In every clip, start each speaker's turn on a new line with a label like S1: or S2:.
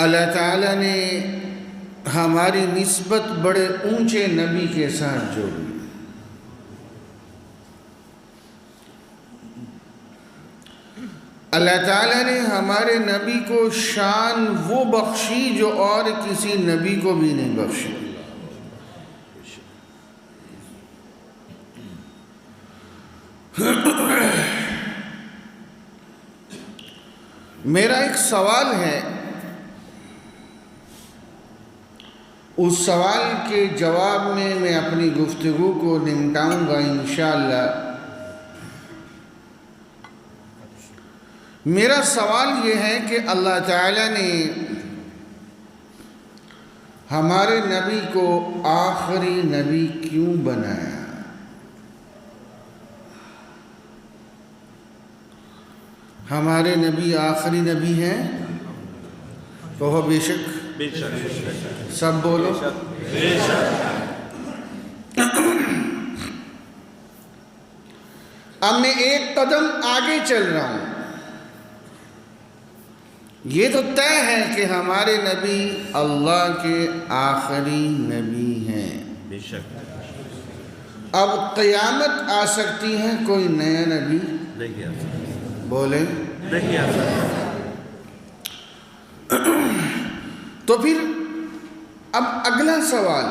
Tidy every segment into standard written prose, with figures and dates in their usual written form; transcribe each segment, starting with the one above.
S1: اللہ تعالیٰ نے ہماری نسبت بڑے اونچے نبی کے ساتھ جوڑی. اللہ تعالیٰ نے ہمارے نبی کو شان وہ بخشی جو اور کسی نبی کو بھی نہیں بخشی. میرا ایک سوال ہے، اس سوال کے جواب میں میں اپنی گفتگو کو نمٹاؤں گا انشاءاللہ. میرا سوال یہ ہے کہ اللہ تعالیٰ نے ہمارے نبی کو آخری نبی کیوں بنایا؟ ہمارے نبی آخری نبی ہیں؟ کہو بے شک. سب بولو. اب میں ایک قدم آگے چل رہا ہوں. یہ تو طے ہے کہ ہمارے نبی اللہ کے آخری نبی ہیں. اب قیامت آ سکتی ہے، کوئی نیا نبی بولے تو پھر اب اگلا سوال،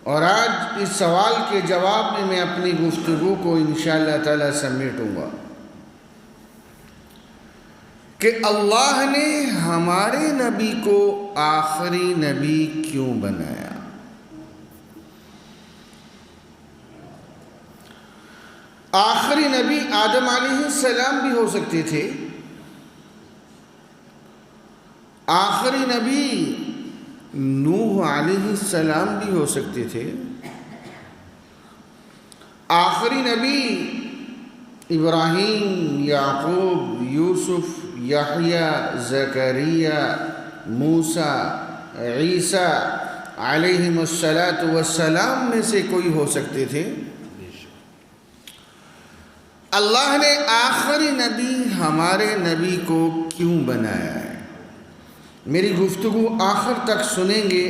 S1: اور آج اس سوال کے جواب میں اپنی گفتگو کو انشاءاللہ تعالی سمیٹوں گا کہ اللہ نے ہمارے نبی کو آخری نبی کیوں بنایا؟ آخری نبی آدم علیہ السلام بھی ہو سکتے تھے، آخری نبی نوح علیہ السلام بھی ہو سکتے تھے، آخری نبی ابراہیم، یعقوب، یوسف، یحییٰ، زکریا، موسیٰ، عیسیٰ علیہم السلام میں سے کوئی ہو سکتے تھے. اللہ نے آخری نبی ہمارے نبی کو کیوں بنایا ہے؟ میری گفتگو آخر تک سنیں گے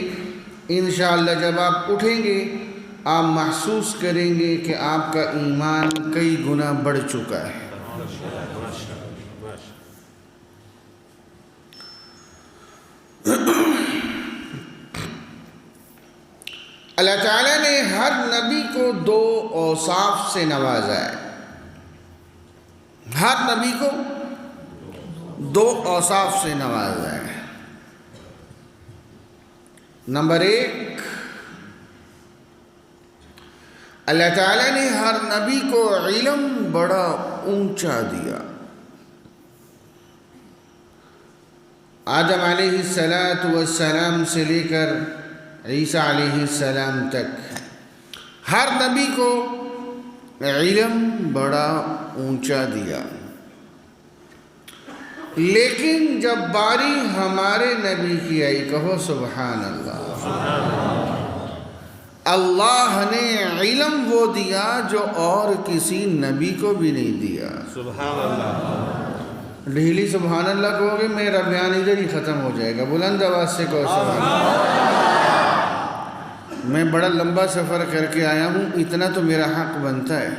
S1: انشاءاللہ. جب آپ اٹھیں گے آپ محسوس کریں گے کہ آپ کا ایمان کئی گنا بڑھ چکا ہے. اللہ تعالیٰ نے ہر نبی کو دو اوصاف سے نوازا ہے. ہر نبی کو دو اوصاف سے نوازا ہے. نمبر ایک، اللہ تعالیٰ نے ہر نبی کو علم بڑا اونچا دیا. آدم علیہ السلام سے لے کر عیسیٰ علیہ السلام تک ہر نبی کو علم بڑا اونچا دیا. لیکن جب باری ہمارے نبی کی آئی، کہو سبحان اللہ، اللہ نے علم وہ دیا جو اور کسی نبی کو بھی نہیں دیا.
S2: سبحان اللہ.
S1: ڈھیلی سبحان اللہ کہو گے میرا بیان ادھر ہی ختم ہو جائے گا. بلند آواز سے کہو سبحان اللہ. میں بڑا لمبا سفر کر کے آیا ہوں، اتنا تو میرا حق بنتا ہے.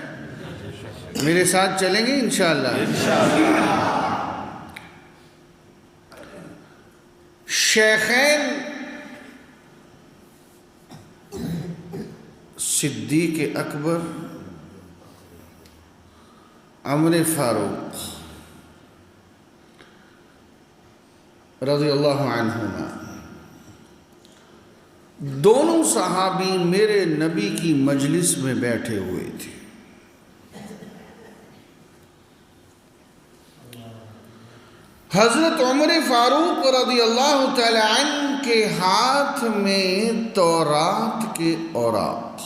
S1: میرے ساتھ چلیں گے انشاءاللہ. شیخین صدیق اکبر، عمر فاروق رضی اللہ عنہما، دونوں صحابی میرے نبی کی مجلس میں بیٹھے ہوئے تھے. حضرت عمر فاروق رضی اللہ تعالی عنہ کے ہاتھ میں تورات کے اوراق.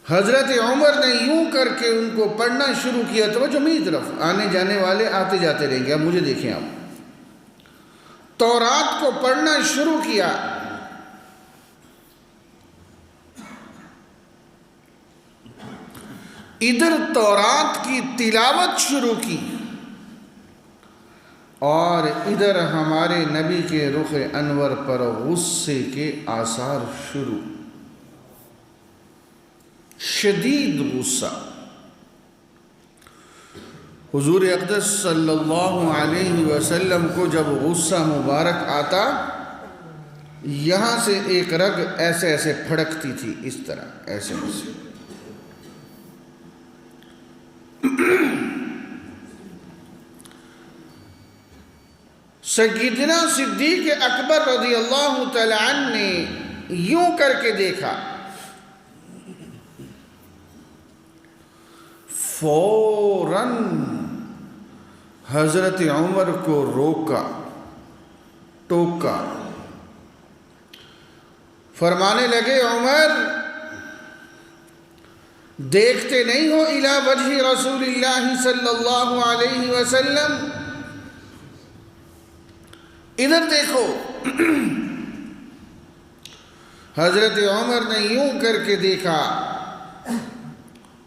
S1: حضرت عمر نے یوں کر کے ان کو پڑھنا شروع کیا. توجہ میری طرف، آنے جانے والے آتے جاتے رہیں گے. اب مجھے دیکھیں، آپ تورات کو پڑھنا شروع کیا. ادھر تورات کی تلاوت شروع کی. اور ادھر ہمارے نبی کے رخ انور پر غصے کے آثار شروع، شدید غصہ۔ حضور اقدس صلی اللہ علیہ وسلم کو جب غصہ مبارک آتا، یہاں سے ایک رگ ایسے ایسے پھڑکتی تھی، اس طرح ایسے ایسے۔ سیدنا صدیق اکبر رضی اللہ تعالی عنہ نے یوں کر کے دیکھا، فوراً حضرت عمر کو روکا، ٹوکا، فرمانے لگے عمر دیکھتے نہیں ہو الی وجہ رسول اللہ صلی اللہ علیہ وسلم، ادھر دیکھو۔ حضرت عمر نے یوں کر کے دیکھا،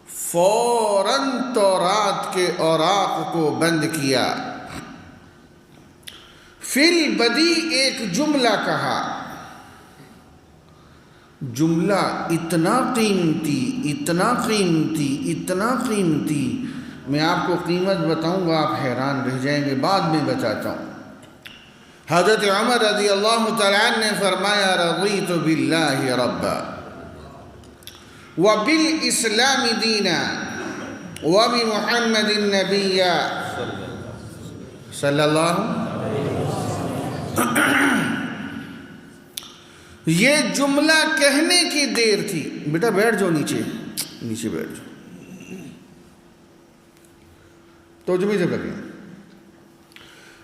S1: فوراً تورات کے اوراق کو بند کیا، فی البدی ایک جملہ کہا، جملہ اتنا قیمتی، اتنا قیمتی، اتنا قیمتی، میں آپ کو قیمت بتاؤں گا آپ حیران رہ جائیں گے، بعد میں بتاتا ہوں۔ حضرت عمر رضی اللہ تعالیٰ عنہ نے فرمایا رضیت باللہ ربا وبالاسلام دینا وبمحمد النبی صلی اللہ۔ یہ جملہ کہنے کی دیر تھی، بیٹا بیٹھ جاؤ، نیچے نیچے بیٹھ جاؤ، تو جمعی سے کریے۔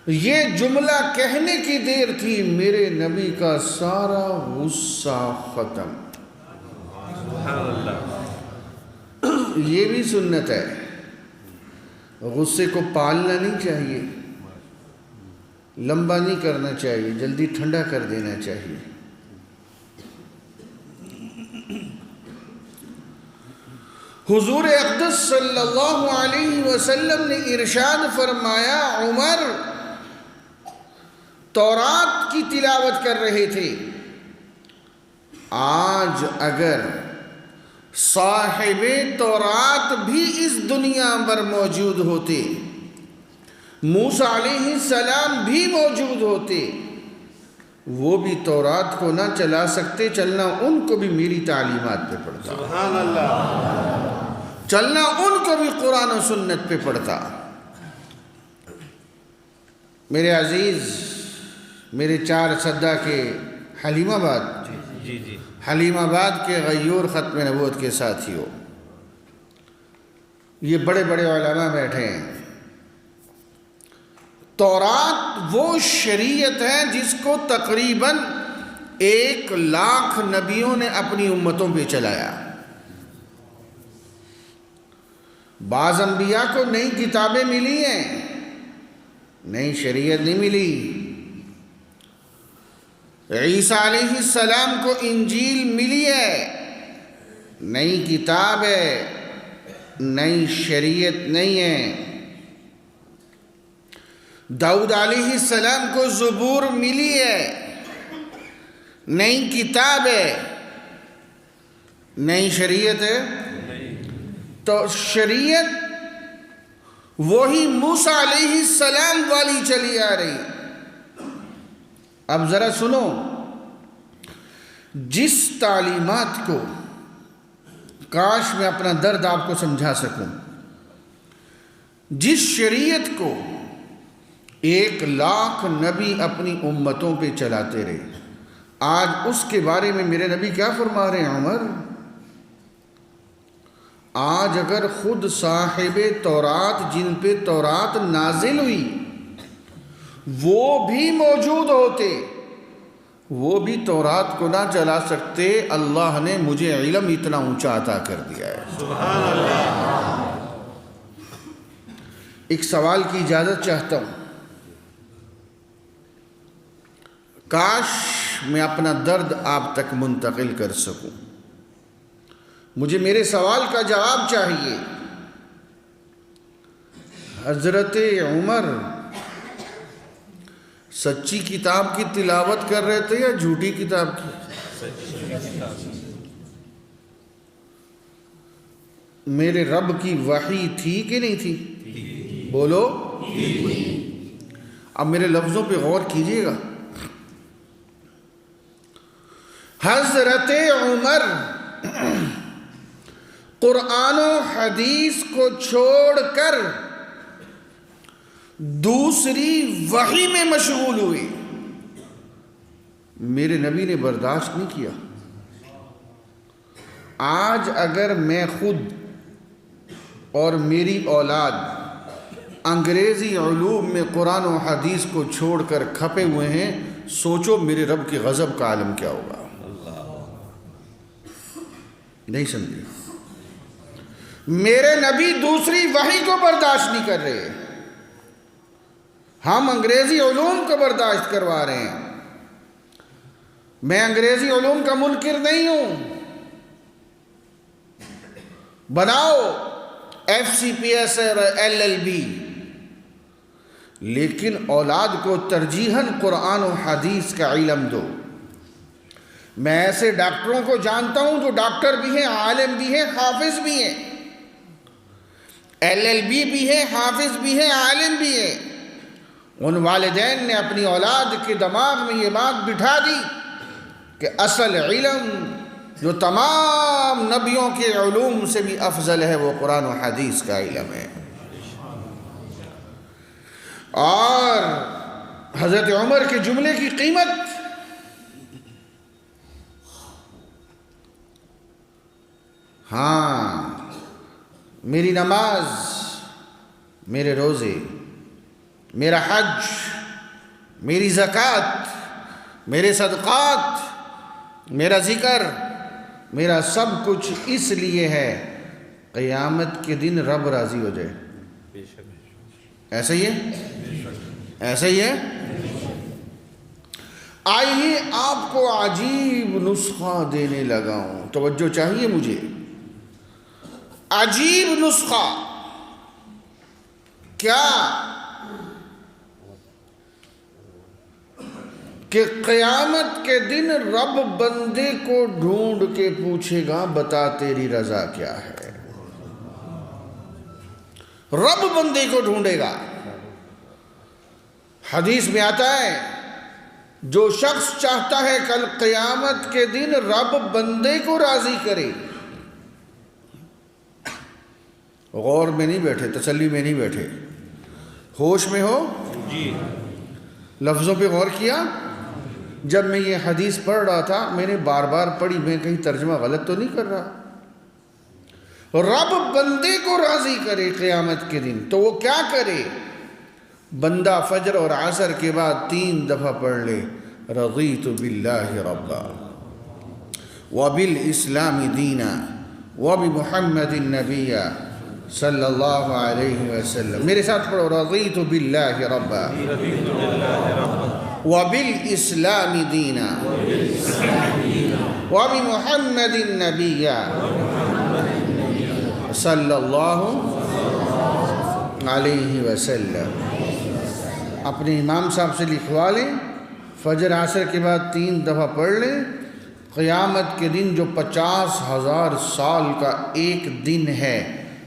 S1: یہ جملہ کہنے کی دیر تھی، میرے نبی کا سارا غصہ ختم۔ یہ بھی سنت ہے، غصے کو پالنا نہیں چاہیے، لمبا نہیں کرنا چاہیے، جلدی ٹھنڈا کر دینا چاہیے۔ حضور اقدس صلی اللہ علیہ وسلم نے ارشاد فرمایا، عمر تورات کی تلاوت کر رہے تھے، آج اگر صاحب تورات بھی اس دنیا پر موجود ہوتے، موسیٰ علیہ السلام بھی موجود ہوتے، وہ بھی تورات کو نہ چلا سکتے، چلنا ان کو بھی میری تعلیمات پہ پڑتا،
S2: سبحان اللہ،
S1: چلنا ان کو بھی قرآن و سنت پہ پڑتا۔ میرے عزیز، میرے چار صدہ کے حلیم آباد،
S2: جی جی،
S1: حلیم آباد کے غیور ختم نبوت کے ساتھیوں، یہ بڑے بڑے علماء بیٹھے ہیں۔ تورات وہ شریعت ہے جس کو تقریباً 1,00,000 نبیوں نے اپنی امتوں پہ چلایا۔ بعض انبیاء کو نئی کتابیں ملی ہیں، نئی شریعت نہیں ملی۔ عیسیٰ علیہ السلام کو انجیل ملی ہے، نئی کتاب ہے، نئی شریعت نہیں ہے۔ داؤد علیہ السلام کو زبور ملی ہے، نئی کتاب ہے، نئی شریعت ہے۔ تو شریعت وہی موسیٰ علیہ السلام والی چلی آ رہی۔ اب ذرا سنو، جس تعلیمات کو، کاش میں اپنا درد آپ کو سمجھا سکوں، جس شریعت کو 1,00,000 نبی اپنی امتوں پہ چلاتے رہے، آج اس کے بارے میں میرے نبی کیا فرما رہے ہیں عمر؟ آج اگر خود صاحب تورات، جن پہ تورات نازل ہوئی، وہ بھی موجود ہوتے، وہ بھی تورات کو نہ چلا سکتے، اللہ نے مجھے علم اتنا اونچا عطا کر دیا ہے۔
S2: سبحان اللہ۔
S1: ایک سوال کی اجازت چاہتا ہوں، کاش میں اپنا درد آپ تک منتقل کر سکوں، مجھے میرے سوال کا جواب چاہیے۔ حضرت عمر سچی کتاب کی تلاوت کر رہے تھے یا جھوٹی کتاب کی؟ میرے رب کی وحی تھی کہ نہیں تھی؟ بولو۔ اب میرے لفظوں پہ غور کیجئے گا۔ حضرت عمر قرآن و حدیث کو چھوڑ کر دوسری وحی میں مشغول ہوئے، میرے نبی نے برداشت نہیں کیا۔ آج اگر میں خود اور میری اولاد انگریزی علوم میں قرآن و حدیث کو چھوڑ کر کھپے ہوئے ہیں، سوچو میرے رب کے غضب کا عالم کیا ہوگا۔ نہیں سمجھے؟ میرے نبی دوسری وحی کو برداشت نہیں کر رہے، ہم انگریزی علوم کو برداشت کروا رہے ہیں۔ میں انگریزی علوم کا منکر نہیں ہوں، بناؤ FCPS اور LLB، لیکن اولاد کو ترجیحاً قرآن و حدیث کا علم دو۔ میں ایسے ڈاکٹروں کو جانتا ہوں جو ڈاکٹر بھی ہیں، عالم بھی ہیں، حافظ بھی ہیں، LLB بھی ہیں، حافظ بھی ہیں، عالم بھی ہیں۔ ان والدین نے اپنی اولاد کے دماغ میں یہ بات بٹھا دی کہ اصل علم جو تمام نبیوں کے علوم سے بھی افضل ہے وہ قرآن و حدیث کا علم ہے۔ اور حضرت عمر کے جملے کی قیمت ہاں، میری نماز، میرے روزے، میرا حج، میری زکوٰۃ، میرے صدقات، میرا ذکر، میرا سب کچھ اس لیے ہے قیامت کے دن رب راضی ہو جائے۔ ایسا ہی ہے؟ ایسا ہی ہے؟ آئیے آپ کو عجیب نسخہ دینے لگا ہوں، توجہ چاہیے مجھے۔ عجیب نسخہ کیا کہ قیامت کے دن رب بندے کو ڈھونڈ کے پوچھے گا بتا تیری رضا کیا ہے۔ رب بندے کو ڈھونڈے گا۔ حدیث میں آتا ہے جو شخص چاہتا ہے کل قیامت کے دن رب بندے کو راضی کرے، غور میں نہیں بیٹھے، تسلی میں نہیں بیٹھے، ہوش میں ہو جی، لفظوں پہ غور کیا۔ جب میں یہ حدیث پڑھ رہا تھا میں نے بار بار پڑھی، میں کہیں ترجمہ غلط تو نہیں کر رہا۔ رب بندے کو راضی کرے قیامت کے دن تو وہ کیا کرے؟ بندہ فجر اور عصر کے بعد 3 دفعہ پڑھ لے رضیت باللہ ربا وبالاسلام دینا وبمحمد نبیا صلی اللہ علیہ وسلم۔ میرے ساتھ پڑھو، رضیت باللہ ربا وبالاسلام دینا وبمحمد نبیا صلی اللہ علیہ وسلم۔ اپنے امام صاحب سے لکھوا لیں، فجر عصر کے بعد 3 دفعہ پڑھ لیں۔ قیامت کے دن جو 50,000 سال کا ایک دن ہے،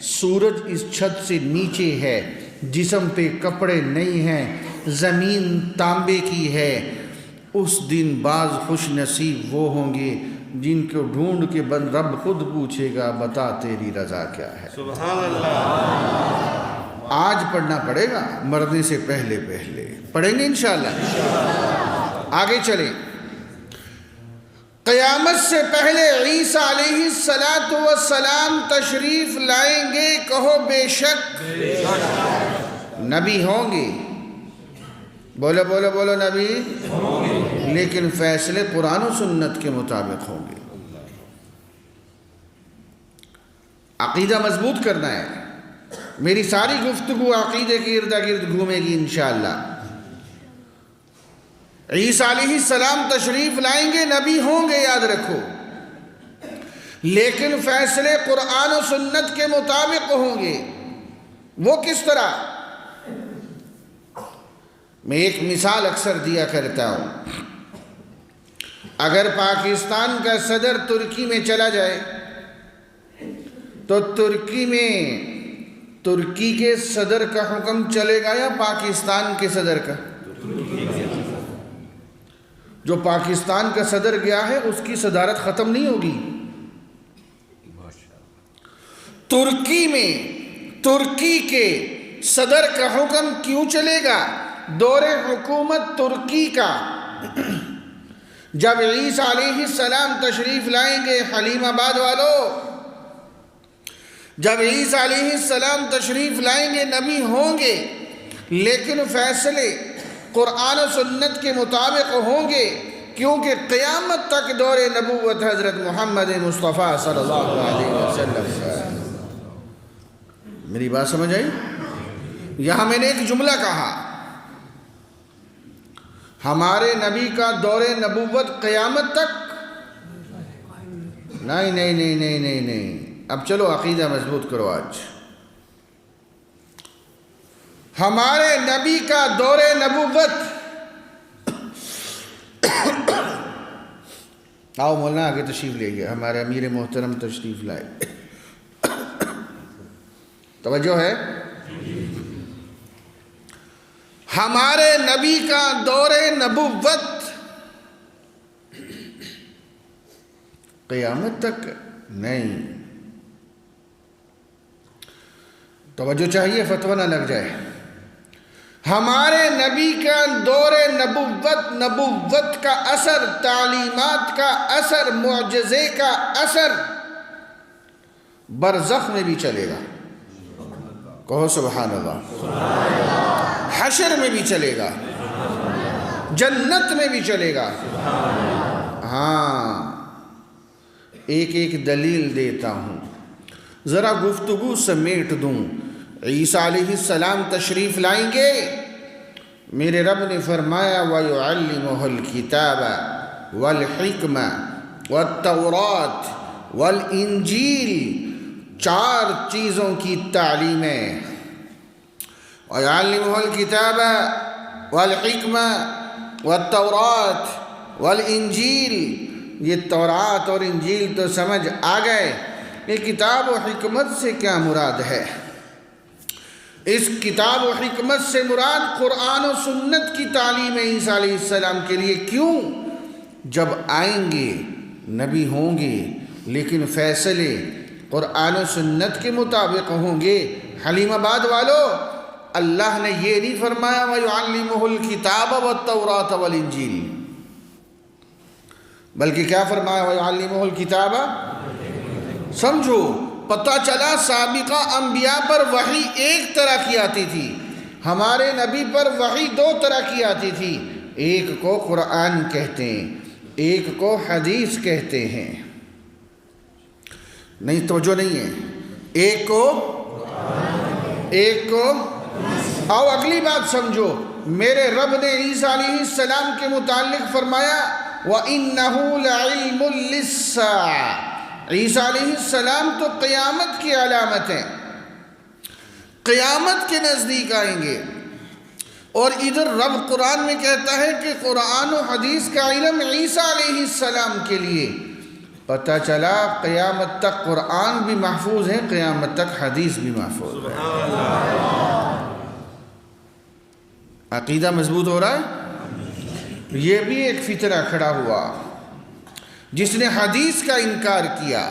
S1: سورج اس چھت سے نیچے ہے، جسم پہ کپڑے نہیں ہیں، زمین تانبے کی ہے، اس دن بعض خوش نصیب وہ ہوں گے جن کو ڈھونڈ کے رب خود پوچھے گا بتا تیری رضا کیا ہے۔
S2: سبحان اللہ۔
S1: آج پڑھنا پڑے گا، مرنے سے پہلے پہلے پڑھیں گے انشاءاللہ۔ آگے چلیں۔ قیامت سے پہلے عیسیٰ علیہ السلام تشریف لائیں گے، کہو بے شک نبی ہوں گے، بولو بولو بولو نبی، لیکن فیصلے قرآن و سنت کے مطابق ہوں گے۔ عقیدہ مضبوط کرنا ہے، میری ساری گفتگو عقیدے کے ارد گرد گھومے گی انشاءاللہ۔ عیسیٰ علیہ السلام تشریف لائیں گے، نبی ہوں گے، یاد رکھو، لیکن فیصلے قرآن و سنت کے مطابق ہوں گے۔ وہ کس طرح؟ میں ایک مثال اکثر دیا کرتا ہوں، اگر پاکستان کا صدر ترکی میں چلا جائے تو ترکی میں ترکی کے صدر کا حکم چلے گا یا پاکستان کے صدر کا؟ جو پاکستان کا صدر گیا ہے اس کی صدارت ختم نہیں ہوگی۔ ترکی میں ترکی کے صدر کا حکم کیوں چلے گا؟ دور حکومت ترکی کا جب عیسیٰ علیہ السلام تشریف لائیں گے، حلیم آباد والوں، جب عیسیٰ علیہ السلام تشریف لائیں گے نبی ہوں گے، لیکن فیصلے قرآن و سنت کے مطابق ہوں گے، کیونکہ قیامت تک دور نبوت حضرت محمد مصطفیٰ صلی اللہ علیہ وسلم کا۔ میری بات سمجھ آئی؟ یہاں میں نے ایک جملہ کہا، ہمارے نبی کا دور نبوت قیامت تک؟ نہیں نہیں نہیں نہیں نہیں نہیں، اب چلو عقیدہ مضبوط کرو۔ آج ہمارے نبی کا دور نبوت، آؤ مولانا آگے تشریف لے گئے، ہمارے امیر محترم تشریف لائے، توجہ ہے؟ ہمارے نبی کا دور نبوت قیامت تک نہیں، توجہ چاہیے فتویٰ نہ لگ جائے۔ ہمارے نبی کا دور نبوت، نبوت کا اثر، تعلیمات کا اثر، معجزے کا اثر برزخ میں بھی چلے گا، کہو سبحان اللہ، حشر میں بھی چلے گا، جنت میں بھی چلے گا۔ ہاں، ایک ایک دلیل دیتا ہوں، ذرا گفتگو سمیٹ دوں۔ عیسیٰ علیہ السلام تشریف لائیں گے، میرے رب نے فرمایا وَيُعَلِّمُهُ الْكِتَابَ وَالْحِكْمَةَ وَالتَّوْرَاةَ وَالْإِنْجِيلَ، 4 چیزوں کی تعلیمیں۔ وَيُعَلِّمُهُ الْكِتَابَ وَالْحِكْمَةَ وَالتَّوْرَاةَ وَالْإِنْجِيلَ، یہ تورات اور انجیل تو سمجھ آ گئے، یہ کتاب و حکمت سے کیا مراد ہے؟ اس کتاب و حکمت سے مراد قرآن و سنت کی تعلیم عیسیٰ علیہ السلام کے لیے۔ کیوں؟ جب آئیں گے نبی ہوں گے، لیکن فیصلے قرآن و سنت کے مطابق ہوں گے۔ حلیم آباد والو، اللہ نے یہ نہیں فرمایا وَيُعَلِّمُهُ الْكِتَابَ وَالتَّوْرَاةَ وَالْإِنْجِيلَ، بلکہ کیا فرمایا وَيُعَلِّمُهُ الْكِتَابَ؟ سمجھو، پتہ چلا سابقہ انبیاء پر وحی ایک طرح کی آتی تھی، ہمارے نبی پر وحی 2 طرح کی آتی تھی، ایک کو قرآن کہتے ہیں، ایک کو حدیث کہتے ہیں۔ نہیں توجہ نہیں ہے، ایک کو آؤ اگلی بات سمجھو، میرے رب نے عیسیٰ علیہ السلام کے متعلق فرمایا وَإِنَّهُ لَعِلْمٌ لِلسَّاعَةِ، عیسیٰ علیہ السلام تو قیامت کی علامت ہیں، قیامت کے نزدیک آئیں گے۔ اور ادھر رب قرآن میں کہتا ہے کہ قرآن و حدیث کا علم عیسیٰ علیہ السلام کے لیے۔ پتہ چلا قیامت تک قرآن بھی محفوظ ہے، قیامت تک حدیث بھی محفوظ ہے۔ عقیدہ مضبوط ہو رہا ہے؟ یہ بھی ایک فطرہ کھڑا ہوا، جس نے حدیث کا انکار کیا۔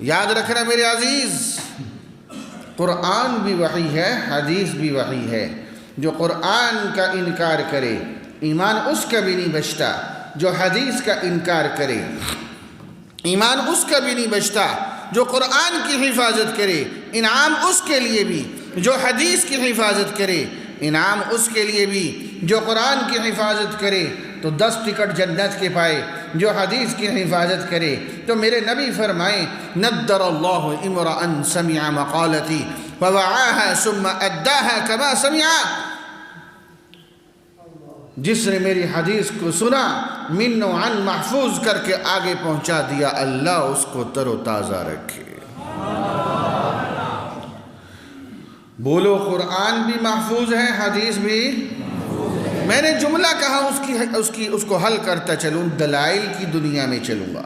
S1: یاد رکھنا میرے عزیز، قرآن بھی وحی ہے، حدیث بھی وحی ہے۔ جو قرآن کا انکار کرے ایمان اس کا بھی نہیں بچتا، جو حدیث کا انکار کرے ایمان اس کا بھی نہیں بچتا۔ جو قرآن کی حفاظت کرے انعام اس کے لیے بھی، جو حدیث کی حفاظت کرے انعام اس کے لیے بھی۔ جو قرآن کی حفاظت کرے تو 10 ٹکٹ جنت کے پائے، جو حدیث کی حفاظت کرے تو میرے نبی فرمائیں نَدَّرَ اللَّهُ امْرَأً سَمِعَ مَقَالَتِي فَوَعَاهَا ثُمَّ أَدَّاهَا كَمَا سَمِعَ، جس نے میری حدیث کو سنا من و عن محفوظ کر کے آگے پہنچا دیا، اللہ اس کو تر و تازہ رکھے۔ بولو قرآن بھی محفوظ ہے، حدیث بھی، میں نے جملہ کہا اس کو حل کرتا چلوں، دلائل کی دنیا میں چلوں گا۔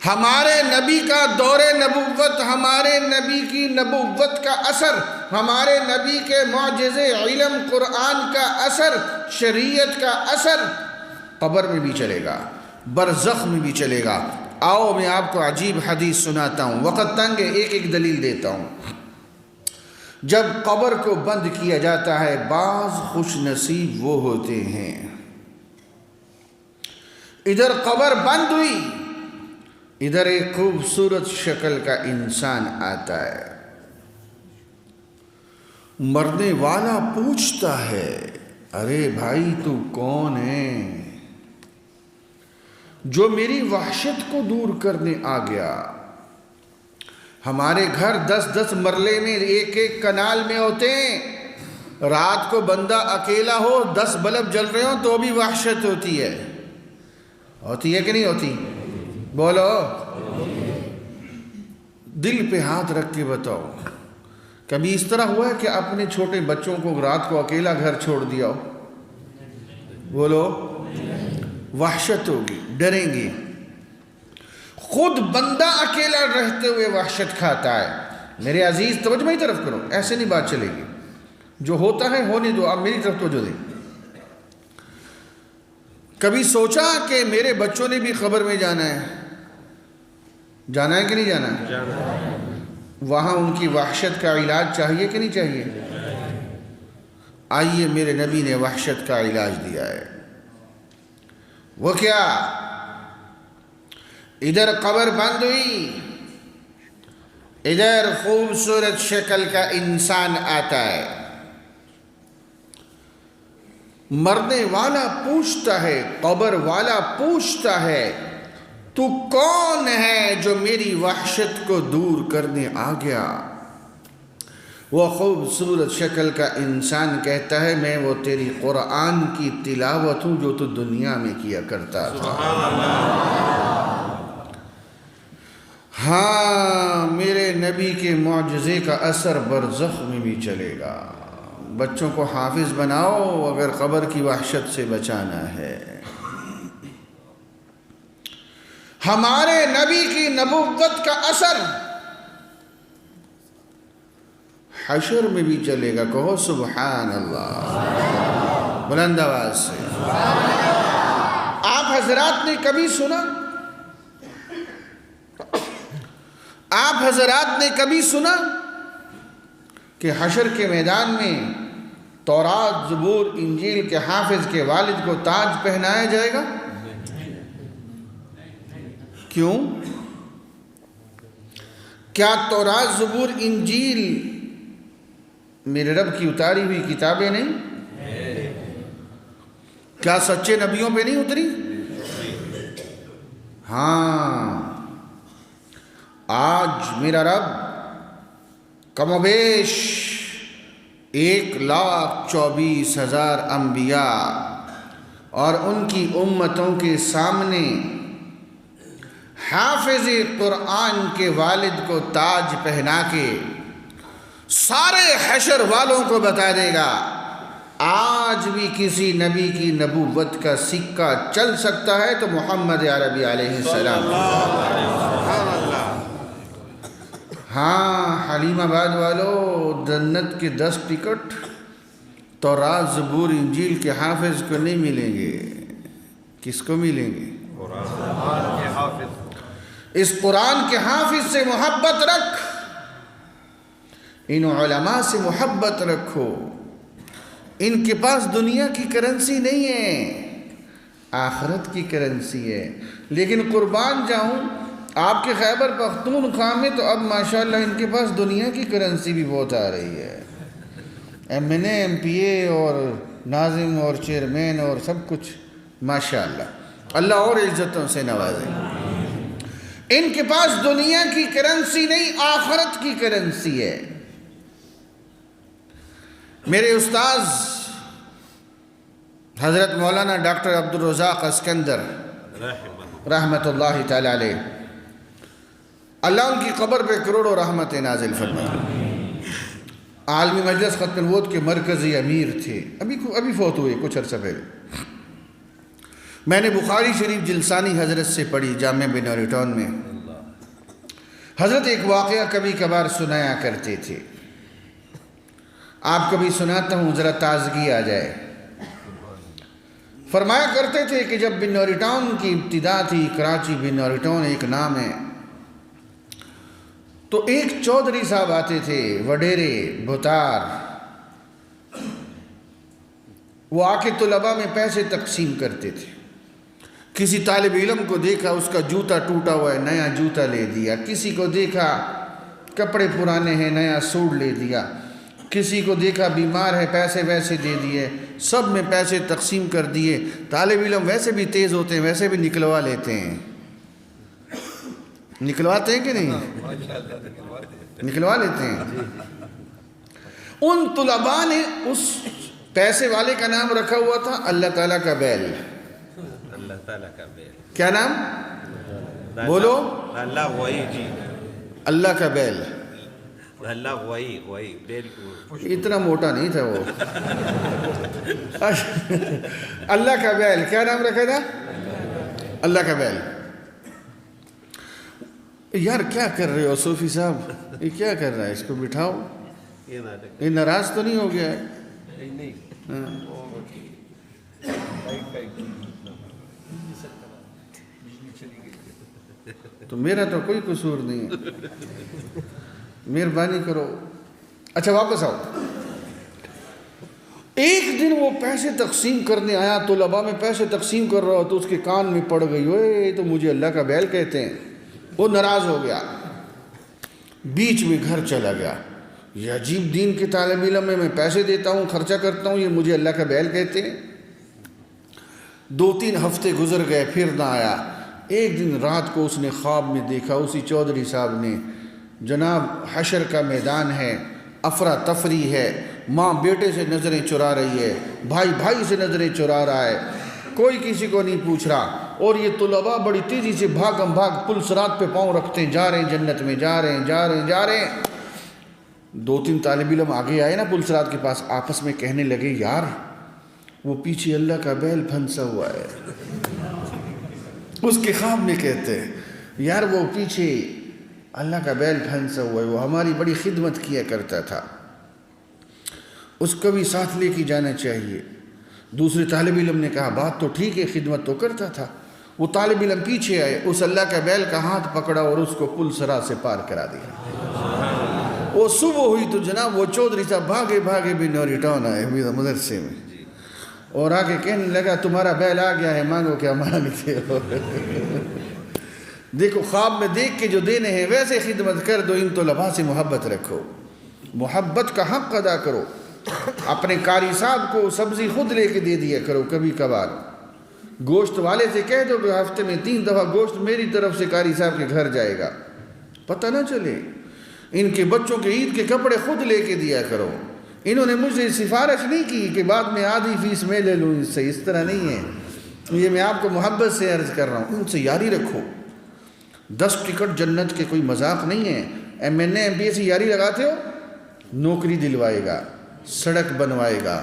S1: ہمارے نبی کا دور نبوت، ہمارے نبی کی نبوت کا اثر، ہمارے نبی کے معجزے، علم، قرآن کا اثر، شریعت کا اثر قبر میں بھی چلے گا، برزخ میں بھی چلے گا۔ آؤ میں آپ کو عجیب حدیث سناتا ہوں، وقت تنگ ہے، ایک دلیل دیتا ہوں۔ جب قبر کو بند کیا جاتا ہے، بعض خوش نصیب وہ ہوتے ہیں، ادھر قبر بند ہوئی، ادھر ایک خوبصورت شکل کا انسان آتا ہے۔ مرنے والا پوچھتا ہے، ارے بھائی تو کون ہے جو میری وحشت کو دور کرنے آ گیا؟ ہمارے گھر 10 مرلے میں ایک کنال میں ہوتے ہیں، رات کو بندہ اکیلا ہو، 10 بلب جل رہے ہوں تو بھی وحشت ہوتی ہے کہ نہیں ہوتی؟ بولو، دل پہ ہاتھ رکھ کے بتاؤ، کبھی اس طرح ہوا ہے کہ اپنے چھوٹے بچوں کو رات کو اکیلا گھر چھوڑ دیا ہو؟ بولو، وحشت ہوگی، ڈریں گے۔ خود بندہ اکیلا رہتے ہوئے وحشت کھاتا ہے۔ میرے عزیز توجہ میری طرف کرو، ایسے نہیں بات چلے گی، جو ہوتا ہے ہونے دو، آپ میری طرف توجہ دیں۔ کبھی سوچا کہ میرے بچوں نے بھی قبر میں جانا ہے کہ نہیں جانا ہے؟ وہاں ان کی وحشت کا علاج چاہیے کہ نہیں چاہیے؟ آئیے، میرے نبی نے وحشت کا علاج دیا ہے۔ وہ کیا؟ ادھر قبر بند ہوئی، ادھر خوبصورت شکل کا انسان آتا ہے۔ مرنے والا پوچھتا ہے، قبر والا پوچھتا ہے، تو کون ہے جو میری وحشت کو دور کرنے آ گیا؟ وہ خوبصورت شکل کا انسان کہتا ہے، میں وہ تیری قرآن کی تلاوت ہوں جو تو دنیا میں کیا کرتا تھا۔ ہاں، میرے نبی کے معجزے کا اثر برزخ میں بھی چلے گا۔ بچوں کو حافظ بناؤ اگر قبر کی وحشت سے بچانا ہے۔ ہمارے نبی کی نبوت کا اثر حشر میں بھی چلے گا۔ کہو سبحان اللہ بلند آواز سے۔ آپ حضرات نے کبھی سنا، آپ حضرات نے کبھی سنا کہ حشر کے میدان میں تورات، زبور، انجیل کے حافظ کے والد کو تاج پہنایا جائے گا؟ کیوں؟ کیا تورات، زبور، انجیل میرے رب کی اتاری ہوئی کتابیں نہیں؟ کیا سچے نبیوں پہ نہیں اتری؟ ہاں، آج میرا رب کم و بیش 1,24,000 انبیاء اور ان کی امتوں کے سامنے حافظ قرآن کے والد کو تاج پہنا کے سارے حشر والوں کو بتا دے گا، آج بھی کسی نبی کی نبوت کا سکہ چل سکتا ہے تو محمد عربی علیہ السلام۔ ہاں، حلیم آباد والو، جنت کے 10 ٹکٹ تورات، زبور، انجیل کے حافظ کو نہیں ملیں گے۔ کس کو ملیں گے؟ اس قرآن کے حافظ سے محبت رکھ، ان علماء سے محبت رکھو۔ ان کے پاس دنیا کی کرنسی نہیں ہے، آخرت کی کرنسی ہے۔ لیکن قربان جاؤں، آپ کے خیبر پختونخوا میں تو اب ماشاءاللہ ان کے پاس دنیا کی کرنسی بھی بہت آ رہی ہے، MNA، MPA اور ناظم اور چیئرمین اور سب کچھ، ماشاءاللہ، اللہ اور عزتوں سے نوازے۔ ان کے پاس دنیا کی کرنسی نہیں، آخرت کی کرنسی ہے۔ میرے استاذ حضرت مولانا ڈاکٹر عبدالرزاق اسکندر رحمت اللہ تعالی علیہ، اللہ ان کی قبر پہ کروڑوں رحمتیں نازل فرمائے۔ عالمی مجلس ختم الوت کے مرکزی امیر تھے، ابھی فوت ہوئے کچھ عرصہ پہلے۔ میں نے بخاری شریف جلسانی حضرت سے پڑھی جامع بنوری ٹاؤن میں۔ حضرت ایک واقعہ کبھی کبھار سنایا کرتے تھے، آپ کبھی سناتا ہوں ذرا تازگی آ جائے۔ فرمایا کرتے تھے کہ جب بنوری ٹاؤن کی ابتدا تھی، کراچی بنوری ٹاؤن ایک نام ہے، تو ایک چودھری صاحب آتے تھے، وڈیرے بھتار، وہ آ کے طلباء میں پیسے تقسیم کرتے تھے۔ کسی طالب علم کو دیکھا اس کا جوتا ٹوٹا ہوا ہے، نیا جوتا لے دیا، کسی کو دیکھا کپڑے پرانے ہیں، نیا سوٹ لے دیا، کسی کو دیکھا بیمار ہے، پیسے ویسے دے دیے، سب میں پیسے تقسیم کر دیے۔ طالب علم ویسے بھی تیز ہوتے ہیں، ویسے بھی نکلوا لیتے ہیں، نکلواتے ہیں کہ نہیں؟ نکلوا لیتے ہیں۔ ان طلباء نے اس پیسے والے کا نام رکھا ہوا تھا اللہ تعالیٰ کا بیل۔
S2: اللہ تعالیٰ کا بیل،
S1: کیا نام بولو؟
S2: اللہ وہی جی،
S1: اللہ کا بیل۔
S2: اللہ وہی بیل کو
S1: اتنا موٹا نہیں تھا وہ۔ اللہ کا بیل، کیا نام رکھا تھا؟ اللہ کا بیل۔ یار کیا کر رہے ہو صوفی صاحب، یہ کیا کر رہا ہے؟ اس کو بٹھاؤ، یہ ناراض تو نہیں ہو گیا ہے؟ تو میرا تو کوئی قصور نہیں ہے، مہربانی کرو۔ اچھا واپس آؤ۔ ایک دن وہ پیسے تقسیم کرنے آیا، طلباء میں پیسے تقسیم کر رہا ہو تو اس کے کان میں پڑ گئی، اوے تو مجھے اللہ کا بیل کہتے ہیں۔ وہ ناراض ہو گیا، بیچ میں گھر چلا گیا۔ یہ عجیب دین کے طالب علم میں پیسے دیتا ہوں، خرچہ کرتا ہوں، یہ مجھے اللہ کا بیل کہتے ہیں۔ 2-3 ہفتے گزر گئے، پھر نہ آیا۔ ایک دن رات کو اس نے خواب میں دیکھا، اسی چودھری صاحب نے، جناب حشر کا میدان ہے، افراتفری ہے، ماں بیٹے سے نظریں چرا رہی ہے، بھائی سے نظریں چرا رہا ہے، کوئی کسی کو نہیں پوچھ رہا، اور یہ طلباء بڑی تیزی سے بھاگم بھاگ پل صراط پہ پاؤں رکھتے ہیں، جا رہے ہیں جنت میں، جا رہے ہیں۔ 2-3 طالب علم آگے آئے نا پل صراط کے پاس، آپس میں کہنے لگے، یار وہ پیچھے اللہ کا بیل پھنسا ہوا ہے۔ اس کے خواب میں کہتے ہیں، یار وہ پیچھے اللہ کا بیل پھنسا ہوا ہے، وہ ہماری بڑی خدمت کیا کرتا تھا، اس کو بھی ساتھ لے کے جانا چاہیے۔ دوسرے طالب علم نے کہا، بات تو ٹھیک ہے، خدمت تو کرتا تھا۔ وہ طالب علم پیچھے آئے، اس اللہ کا بیل کا ہاتھ پکڑا اور اس کو پل صراط سے پار کرا دیا۔ وہ صبح ہوئی تو جناب وہ چودھری صاحب بھاگے بنوری ٹاؤن آئے مدرسے میں، اور آگے کہنے لگا، تمہارا بیل آ گیا ہے، مانگو کیا مانگتے ہو۔ دیکھو خواب میں دیکھ کے جو دینے ہیں ویسے خدمت کر دو۔ ان طلباء سے محبت رکھو، محبت کا حق ادا کرو۔ اپنے قاری صاحب کو سبزی خود لے کے دے دیا کرو، کبھی کبھار گوشت والے سے کہہ دو کہ ہفتے میں 3 دفعہ گوشت میری طرف سے قاری صاحب کے گھر جائے گا، پتہ نہ چلے۔ ان کے بچوں کے عید کے کپڑے خود لے کے دیا کرو۔ انہوں نے مجھے سفارش نہیں کی کہ بعد میں آدھی فیس میں لے لوں اس سے، اس طرح نہیں ہے، یہ میں آپ کو محبت سے عرض کر رہا ہوں۔ ان سے یاری رکھو۔ 10 ٹکٹ جنت کے کوئی مذاق نہیں ہے۔ MNA MP سے یاری لگاتے ہو، نوکری دلوائے گا، سڑک بنوائے گا،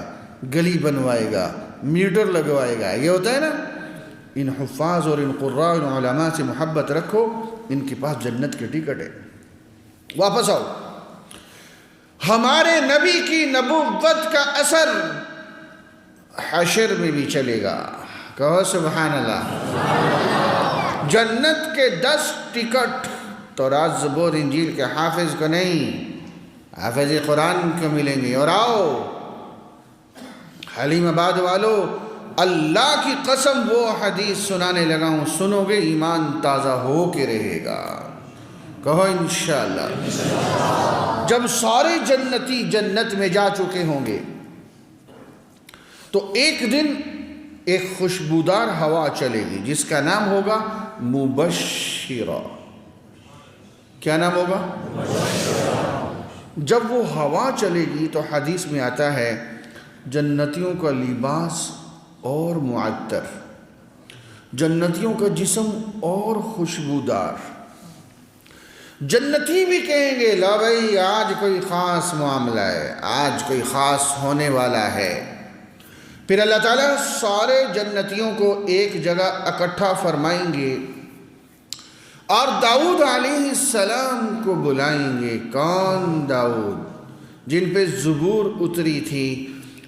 S1: گلی بنوائے گا، میٹر لگوائے گا، یہ ہوتا ہے نا۔ ان حفاظ اور ان قراء اور علماء سے محبت رکھو، ان کے پاس جنت کے ٹکٹ ہے۔ واپس آؤ۔ ہمارے نبی کی نبوت کا اثر حشر میں بھی چلے گا، کہو سبحان اللہ۔ جنت کے 10 ٹکٹ تورات زبور انجیل کے حافظ کو نہیں، حافظ قرآن کو ملیں گے۔ اور آؤ حلیم آباد والو، اللہ کی قسم وہ حدیث سنانے لگا ہوں، سنو گے ایمان تازہ ہو کے رہے گا، کہو انشاءاللہ۔ جب سارے جنتی جنت میں جا چکے ہوں گے تو ایک دن ایک خوشبودار ہوا چلے گی جس کا نام ہوگا مبشرہ۔ کیا نام ہوگا؟ جب وہ ہوا چلے گی تو حدیث میں آتا ہے جنتیوں کا لباس اور معطر، جنتیوں کا جسم اور خوشبودار۔ جنتی بھی کہیں گے لا بھائی آج کوئی خاص معاملہ ہے، آج کوئی خاص ہونے والا ہے۔ پھر اللہ تعالیٰ سارے جنتیوں کو ایک جگہ اکٹھا فرمائیں گے اور داؤد علیہ السلام کو بلائیں گے۔ کون؟ داؤد، جن پہ زبور اتری تھی۔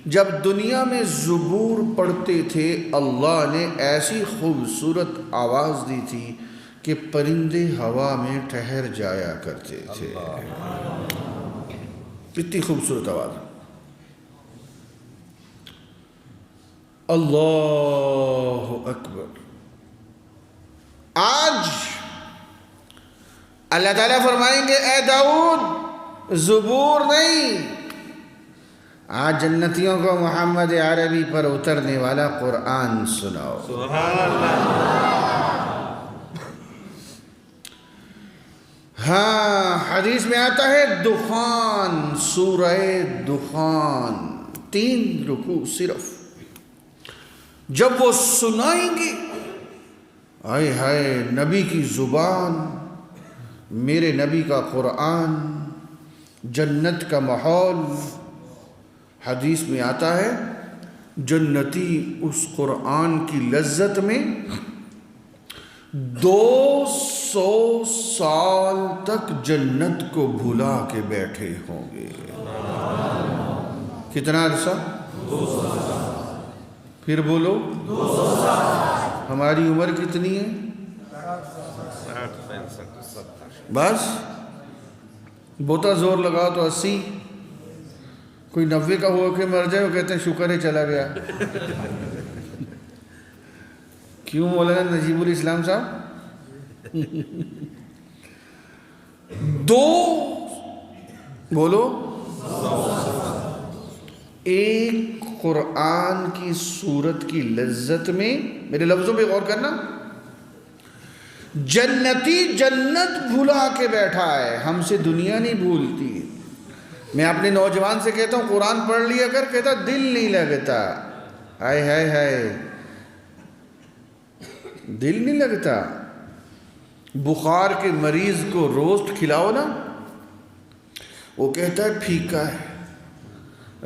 S1: جب دنیا میں زبور پڑھتے تھے اللہ نے ایسی خوبصورت آواز دی تھی کہ پرندے ہوا میں ٹھہر جایا کرتے تھے۔ کتنی خوبصورت آواز! اللہ اکبر۔ آج اللہ تعالیٰ فرمائیں گے اے داؤد زبور نہیں، آج جنتیوں کو محمد عربی پر اترنے والا قرآن سناؤ۔
S2: سبحان اللہ۔
S1: ہاں حدیث میں آتا ہے دخان، سورہ دخان 3 رکوع صرف، جب وہ سنائیں گے آئے ہائے نبی کی زبان، میرے نبی کا قرآن، جنت کا ماحول۔ حدیث میں آتا ہے جنتی اس قرآن کی لذت میں 200 سال تک جنت کو بھلا کے بیٹھے ہوں گے۔ کتنا عرصہ؟ 200 سال۔ پھر بولو 200 سال۔ ہماری عمر کتنی ہے؟
S2: 60 65 70۔
S1: بس بہتا زور لگاؤ تو 80۔ کوئی 90 کا ہو کے مر جائے وہ کہتے ہیں شکر ہے چلا گیا۔ کیوں مولانا نجیب الاسلام صاحب؟ 2 بولو ایک قرآن کی سورت کی لذت میں، میرے لفظوں پہ غور کرنا، جنتی جنت بھلا کے بیٹھا ہے، ہم سے دنیا نہیں بھولتی۔ میں اپنے نوجوان سے کہتا ہوں قرآن پڑھ لیا کر، کہتا دل نہیں لگتا۔ ہائے ہائے ہائے، دل نہیں لگتا۔ بخار کے مریض کو روسٹ کھلاؤ نا، وہ کہتا ہے پھیکا ہے۔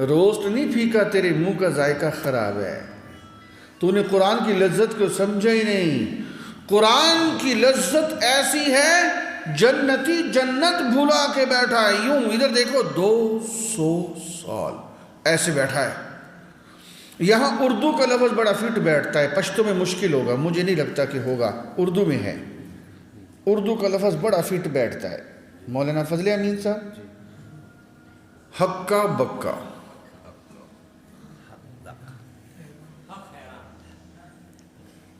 S1: روسٹ نہیں پھیکا، تیرے منہ کا ذائقہ خراب ہے، تو نے قرآن کی لذت کو سمجھا ہی نہیں۔ قرآن کی لذت ایسی ہے جنتی جنت بھلا کے بیٹھا ہے، یوں ادھر دیکھو 200 سال ایسے بیٹھا ہے۔ یہاں اردو کا لفظ بڑا فٹ بیٹھتا ہے، پشتو میں مشکل ہوگا، مجھے نہیں لگتا کہ ہوگا، اردو میں ہے۔ اردو کا لفظ بڑا فٹ بیٹھتا ہے۔ مولانا فضل امین صاحب، ہکا بکا،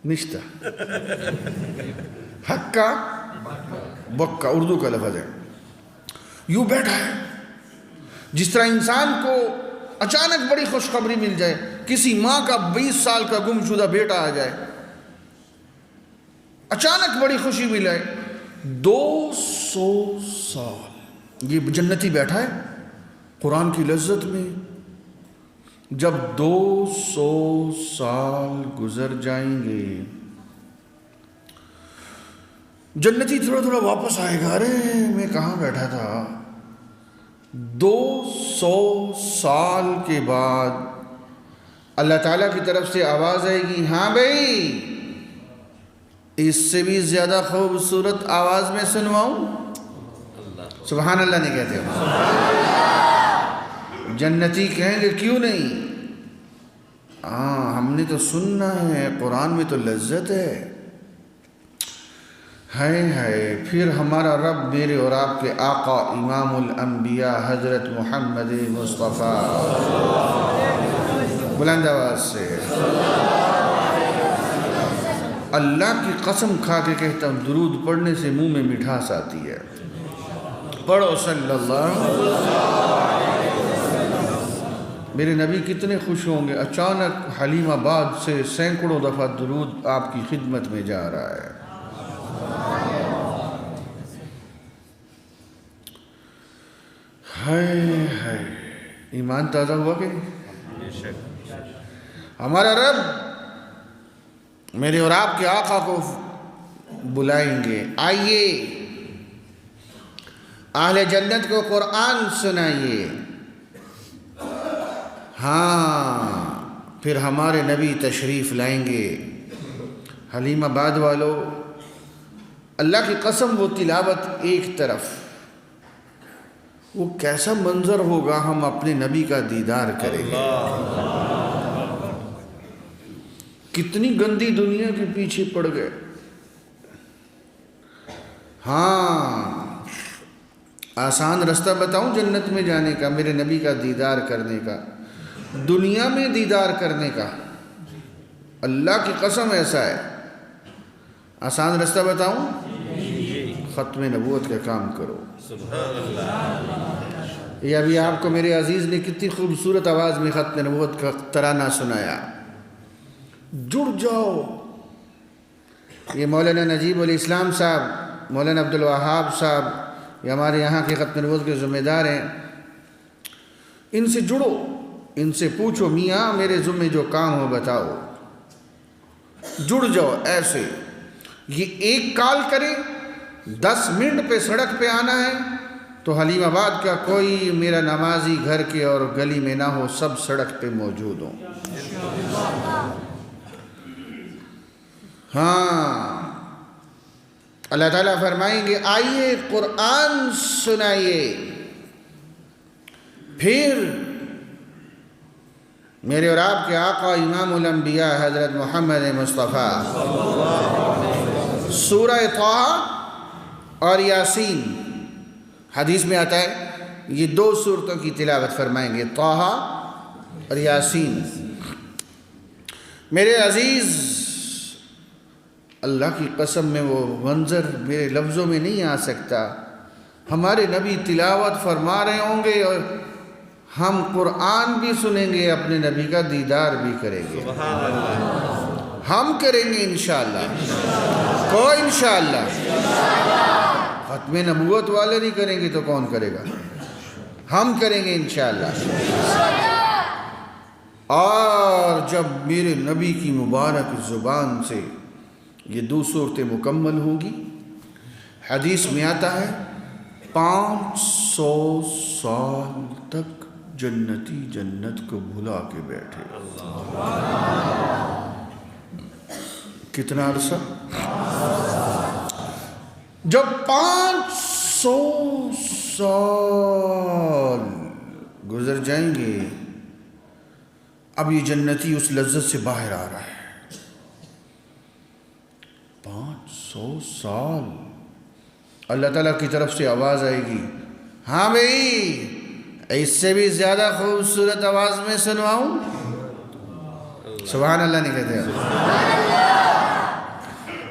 S1: نشتہ، ہکا بکا اردو کا لفظ ہے۔ یوں بیٹھا ہے جس طرح انسان کو اچانک بڑی خوشخبری مل جائے، کسی ماں کا 20 سال کا گم شدہ بیٹا آ جائے، اچانک بڑی خوشی ملے۔ 200 سال یہ جنتی بیٹھا ہے قرآن کی لذت میں۔ جب 200 سال گزر جائیں گے، جنتی تھوڑا تھوڑا واپس آئے گا، ارے میں کہاں بیٹھا تھا۔ 200 سال کے بعد اللہ تعالیٰ کی طرف سے آواز آئے گی، ہاں بھائی اس سے بھی زیادہ خوبصورت آواز میں سنواؤں؟ سبحان اللہ نہیں کہتے ہو؟ جنتی کہیں گے کیوں نہیں، ہاں ہم نے تو سننا ہے، قرآن میں تو لذت ہے۔ ہائے ہائے، پھر ہمارا رب میرے اور آپ کے آقا امام الانبیاء حضرت محمد مصطفیٰ، بلند آواز سے اللہ کی قسم کھا کے کہتا ہوں درود پڑھنے سے منہ میں مٹھاس آتی ہے۔ پڑھو صلی اللہ۔ میرے نبی کتنے خوش ہوں گے، اچانک حلیم آباد سے سینکڑوں دفعہ درود آپ کی خدمت میں جا رہا ہے۔ ہائے ہائے، ایمان تازہ ہوا کہ ہمارا رب میرے اور آپ کے آقا کو بلائیں گے، آئیے اہل جنت کو قرآن سنائیے۔ ہاں پھر ہمارے نبی تشریف لائیں گے۔ حلیم آباد والو، اللہ کی قسم وہ تلاوت ایک طرف، وہ کیسا منظر ہوگا ہم اپنے نبی کا دیدار کریں گے۔ کتنی گندی دنیا کے پیچھے پڑ گئے۔ ہاں آسان رستہ بتاؤں جنت میں جانے کا، میرے نبی کا دیدار کرنے کا، دنیا میں دیدار کرنے کا؟ اللہ کی قسم ایسا ہے۔ آسان رستہ بتاؤں؟ ختم نبوت کا کام کرو۔ یہ ابھی آپ کو میرے عزیز نے کتنی خوبصورت آواز میں ختم نبوت کا ترانہ سنایا۔ جڑ جاؤ۔ یہ مولانا نجیب الاسلام صاحب، مولانا عبد الوہاب صاحب، یہ ہمارے یہاں کے ختم نبوت کے ذمہ دار ہیں۔ ان سے جڑو، ان سے پوچھو میاں میرے ذمہ جو کام ہو بتاؤ۔ جڑ جاؤ ایسے۔ یہ ایک کال کرے، 10 منٹ پہ سڑک پہ آنا ہے تو حلیم آباد کا کوئی میرا نمازی گھر کے اور گلی میں نہ ہو، سب سڑک پہ موجود ہوں۔ ہاں اللہ تعالیٰ فرمائیں گے آئیے قرآن سنائیے۔ پھر میرے اور آپ کے آقا امام الانبیاء حضرت محمد مصطفیٰ سورہ طٰہٰ اور یاسین، حدیث میں آتا ہے یہ 2 سورتوں کی تلاوت فرمائیں گے، طٰہٰ اور یاسین۔ میرے عزیز اللہ کی قسم میں وہ منظر میرے لفظوں میں نہیں آ سکتا۔ ہمارے نبی تلاوت فرما رہے ہوں گے اور ہم قرآن بھی سنیں گے، اپنے نبی کا دیدار بھی کریں گے۔ ہم کریں گے انشاءاللہ، کو انشاءاللہ۔ ختم نبوت والے نہیں کریں گے تو کون کرے گا؟ ہم کریں گے انشاءاللہ۔ اور جب میرے نبی کی مبارک زبان سے یہ 2 صورتیں مکمل ہوں گی، حدیث میں آتا ہے 500 سال تک جنتی جنت کو بھلا کے بیٹھے۔ کتنا عرصہ؟ جب 500 سال گزر جائیں گے، اب یہ جنتی اس لذت سے باہر آ رہا ہے۔ 500 سال اللہ تعالیٰ کی طرف سے آواز آئے گی، ہاں بھئی اس سے بھی زیادہ خوبصورت آواز میں سنواؤں؟ سبحان اللہ نہیں کہتے ہیں؟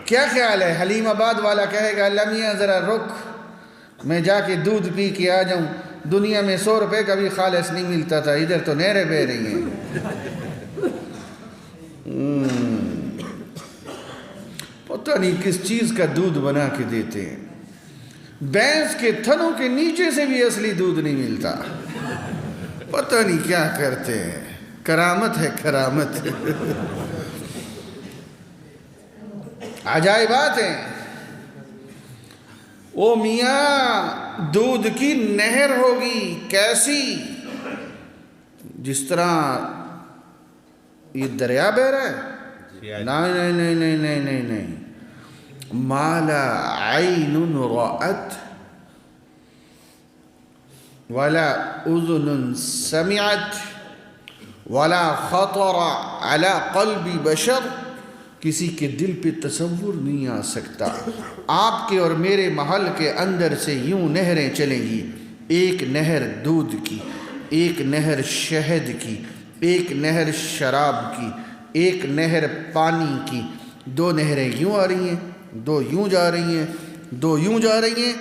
S1: کیا خیال ہے؟ حلیم آباد والا کہے گا اللہ میاں ذرا رک، میں جا کے دودھ پی کے آ جاؤں، دنیا میں 100 روپے کا بھی خالص نہیں ملتا تھا، ادھر تو نہریں بہہ رہی ہیں۔ پتہ نہیں کس چیز کا دودھ بنا کے دیتے ہیں، بھینس کے تھنوں کے نیچے سے بھی اصلی دودھ نہیں ملتا، پتہ نہیں کیا کرتے ہیں۔ کرامت ہے کرامت۔ عجائبات ہیں۔ او میاں دودھ کی نہر ہوگی، کیسی؟ جس طرح یہ دریا بہہ رہا ہے؟ نہیں نہیں نہیں نہیں نہیں نہیں، ما لا عین رأت ولا اذن سمعت ولا خطر على قلب بشر، کسی کے دل پہ تصور نہیں آ سکتا۔ آپ کے اور میرے محل کے اندر سے یوں نہریں چلیں گی، ایک نہر دودھ کی، ایک نہر شہد کی، ایک نہر شراب کی، ایک نہر پانی کی، 2 نہریں یوں آ رہی ہیں، 2 یوں جا رہی ہیں، 2 یوں جا رہی ہیں۔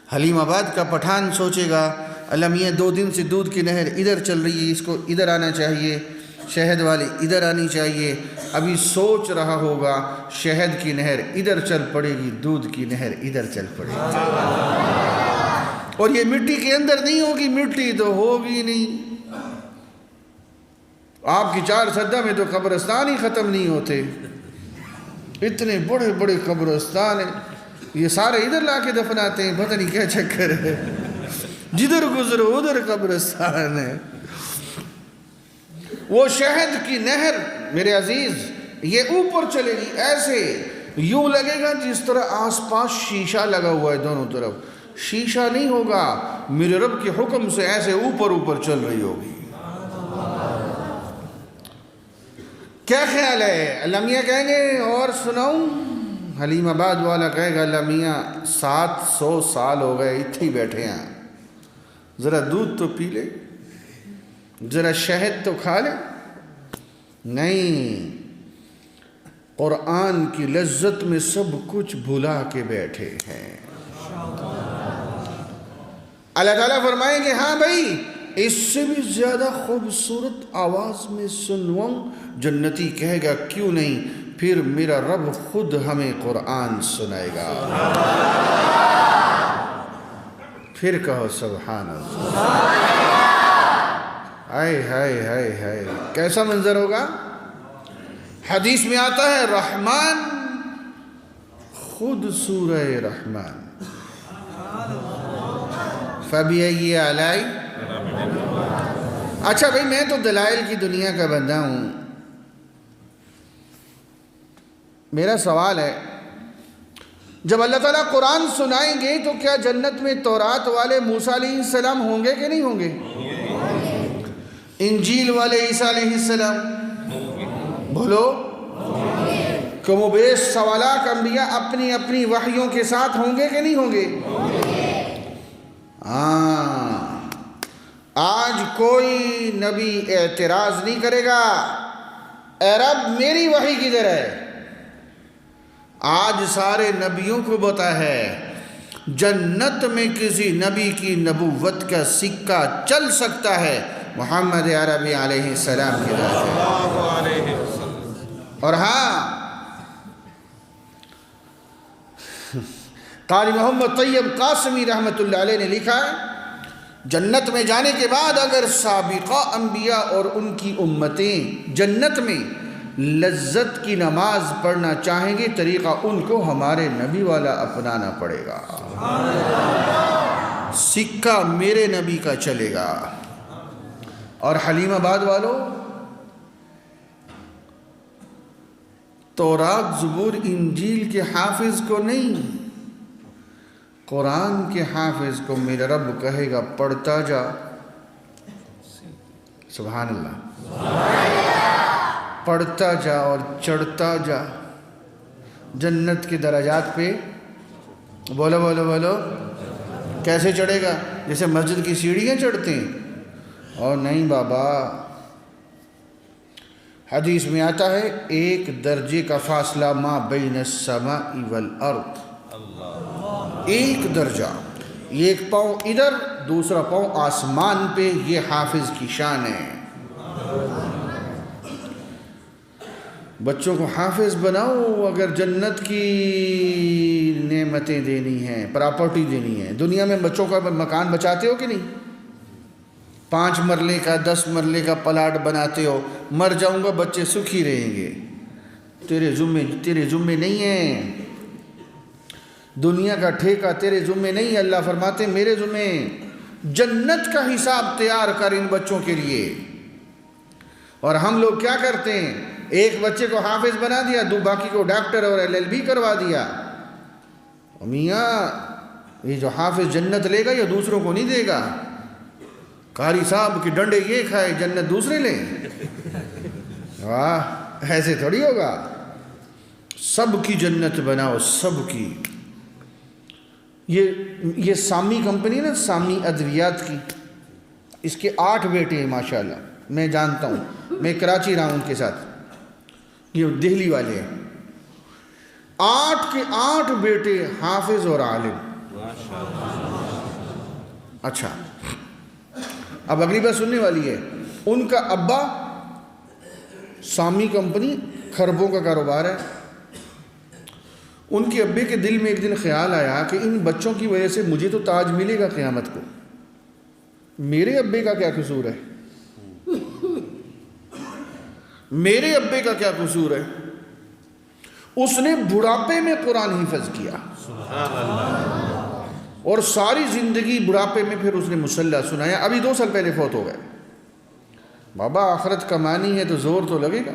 S1: حلیم آباد کا پٹھان سوچے گا اللہ میاں 2 دن سے دودھ کی نہر ادھر چل رہی ہے، اس کو ادھر آنا چاہیے، شہد والی ادھر آنی چاہیے۔ ابھی سوچ رہا ہوگا شہد کی نہر ادھر چل پڑے گی، دودھ کی نہر ادھر چل پڑے گی، اور یہ مٹی کے اندر نہیں ہوگی، مٹی تو ہوگی نہیں۔ آپ کی 4 سدہ میں تو قبرستان ہی ختم نہیں ہوتے، اتنے بڑے بڑے قبرستان ہیں۔ یہ سارے ادھر لا کے دفناتے ہیں، پتہ نہیں کیا چکر ہے، جدھر گزرو ادھر قبرستان ہے۔ وہ شہد کی نہر میرے عزیز یہ اوپر چلے گی، ایسے یوں لگے گا جس طرح آس پاس شیشہ لگا ہوا ہے دونوں طرف، شیشہ نہیں ہوگا، میرے رب کے حکم سے ایسے اوپر اوپر چل رہی ہوگی۔ کیا خیال ہے؟ اللہ میاں کہیں گے اور سناؤں؟ حلیم آباد والا کہے گا اللہ میاں 700 سال ہو گئے اتھے ہی بیٹھے ہیں، ذرا دودھ تو پی لے، ذرا شہد تو کھا لے۔ نہیں، قرآن کی لذت میں سب کچھ بھلا کے بیٹھے ہیں۔ اللہ تعالیٰ فرمائیں گے ہاں بھائی اس سے بھی زیادہ خوبصورت آواز میں سنواؤں؟ جنتی کہے گا کیوں نہیں، پھر میرا رب خود ہمیں قرآن سنائے گا۔ پھر کہو سبحان اللہ۔ ہائے ہائے ہائے ہائے، کیسا منظر ہوگا؟ حدیث میں آتا ہے رحمان خود سورہ رحمان، فَبِأَيِّ آلَاءِ۔ اچھا بھئی میں تو دلائل کی دنیا کا بندہ ہوں، میرا سوال ہے جب اللہ تعالیٰ قرآن سنائیں گے تو کیا جنت میں تورات والے موسیٰ علیہ السلام ہوں گے کہ نہیں ہوں گے؟ انجیل والے عیسیٰ علیہ السلام؟ بولو، کم و بیش سوالات انبیاء اپنی اپنی وحیوں کے ساتھ ہوں گے کہ نہیں ہوں گے؟ آج کوئی نبی اعتراض نہیں کرے گا اے رب میری وحی کدھر ہے۔ آج سارے نبیوں کو پتہ ہے جنت میں کسی نبی کی نبوت کا سکہ چل سکتا ہے محمد عربی علیہ السلام کے ذریعے۔ اور ہاں قاری محمد طیب قاسمی رحمۃ اللہ علیہ نے لکھا ہے جنت میں جانے کے بعد اگر سابقہ انبیاء اور ان کی امتیں جنت میں لذت کی نماز پڑھنا چاہیں گے طریقہ ان کو ہمارے نبی والا اپنانا پڑے گا، سکہ میرے نبی کا چلے گا۔ اور حلیم آباد والوں، تورات زبور انجیل کے حافظ کو نہیں، قرآن کے حافظ کو میرا رب کہے گا پڑھتا جا، سبحان اللہ، پڑھتا جا اور چڑھتا جا جنت کے درجات پہ۔ بولو بولو بولو، کیسے چڑھے گا؟ جیسے مسجد کی سیڑھیاں چڑھتے ہیں؟ اور نہیں بابا، حدیث میں آتا ہے 1 درجے کا فاصلہ ما بین السماء والارض، 1 درجہ، ایک پاؤں ادھر دوسرا پاؤں آسمان پہ، یہ حافظ کی شان ہے۔ بچوں کو حافظ بناؤ اگر جنت کی نعمتیں دینی ہیں، پراپرٹی دینی ہے۔ دنیا میں بچوں کا مکان بچاتے ہو کہ نہیں؟ 5 مرلے کا 10 مرلے کا پلاٹ بناتے ہو، مر جاؤں گا بچے سکھی رہیں گے، تیرے ذمے نہیں ہے، دنیا کا ٹھیکہ تیرے ذمے نہیں ہے۔ اللہ فرماتے میرے ذمے، جنت کا حساب تیار کر ان بچوں کے لیے۔ اور ہم لوگ کیا کرتے ہیں؟ ایک بچے کو حافظ بنا دیا، باقی کو ڈاکٹر اور LLB کروا دیا۔ میاں یہ جو حافظ جنت لے گا یا دوسروں کو نہیں دے گا؟ قاری صاحب کی ڈنڈے یہ کھائے جنت دوسرے لیں؟ واہ، ایسے تھوڑی ہوگا۔ سب کی جنت بناؤ، سب کی۔ یہ سامی کمپنی نا، سامی ادویات کی، اس کے 8 بیٹے ہیں ماشاءاللہ، میں جانتا ہوں، میں کراچی رہا ہوں ان کے ساتھ، یہ دہلی والے ہیں۔ 8 کے 8 بیٹے حافظ اور عالم۔ اچھا، اب اگلی بات سننے والی ہے۔ ان کا ابا سامی کمپنی، خربوں کا کاروبار ہے۔ ان کے ابے کے دل میں ایک دن خیال آیا کہ ان بچوں کی وجہ سے مجھے تو تاج ملے گا قیامت کو، میرے ابے کا کیا قصور ہے؟ میرے ابے کا کیا قصور ہے؟ اس نے بڑھاپے میں قرآن حفظ کیا اور ساری زندگی بڑھاپے میں پھر اس نے مصلح سنایا. ابھی 2 سال پہلے فوت ہو گئے. بابا آخرت کمانی ہے تو زور تو لگے گا,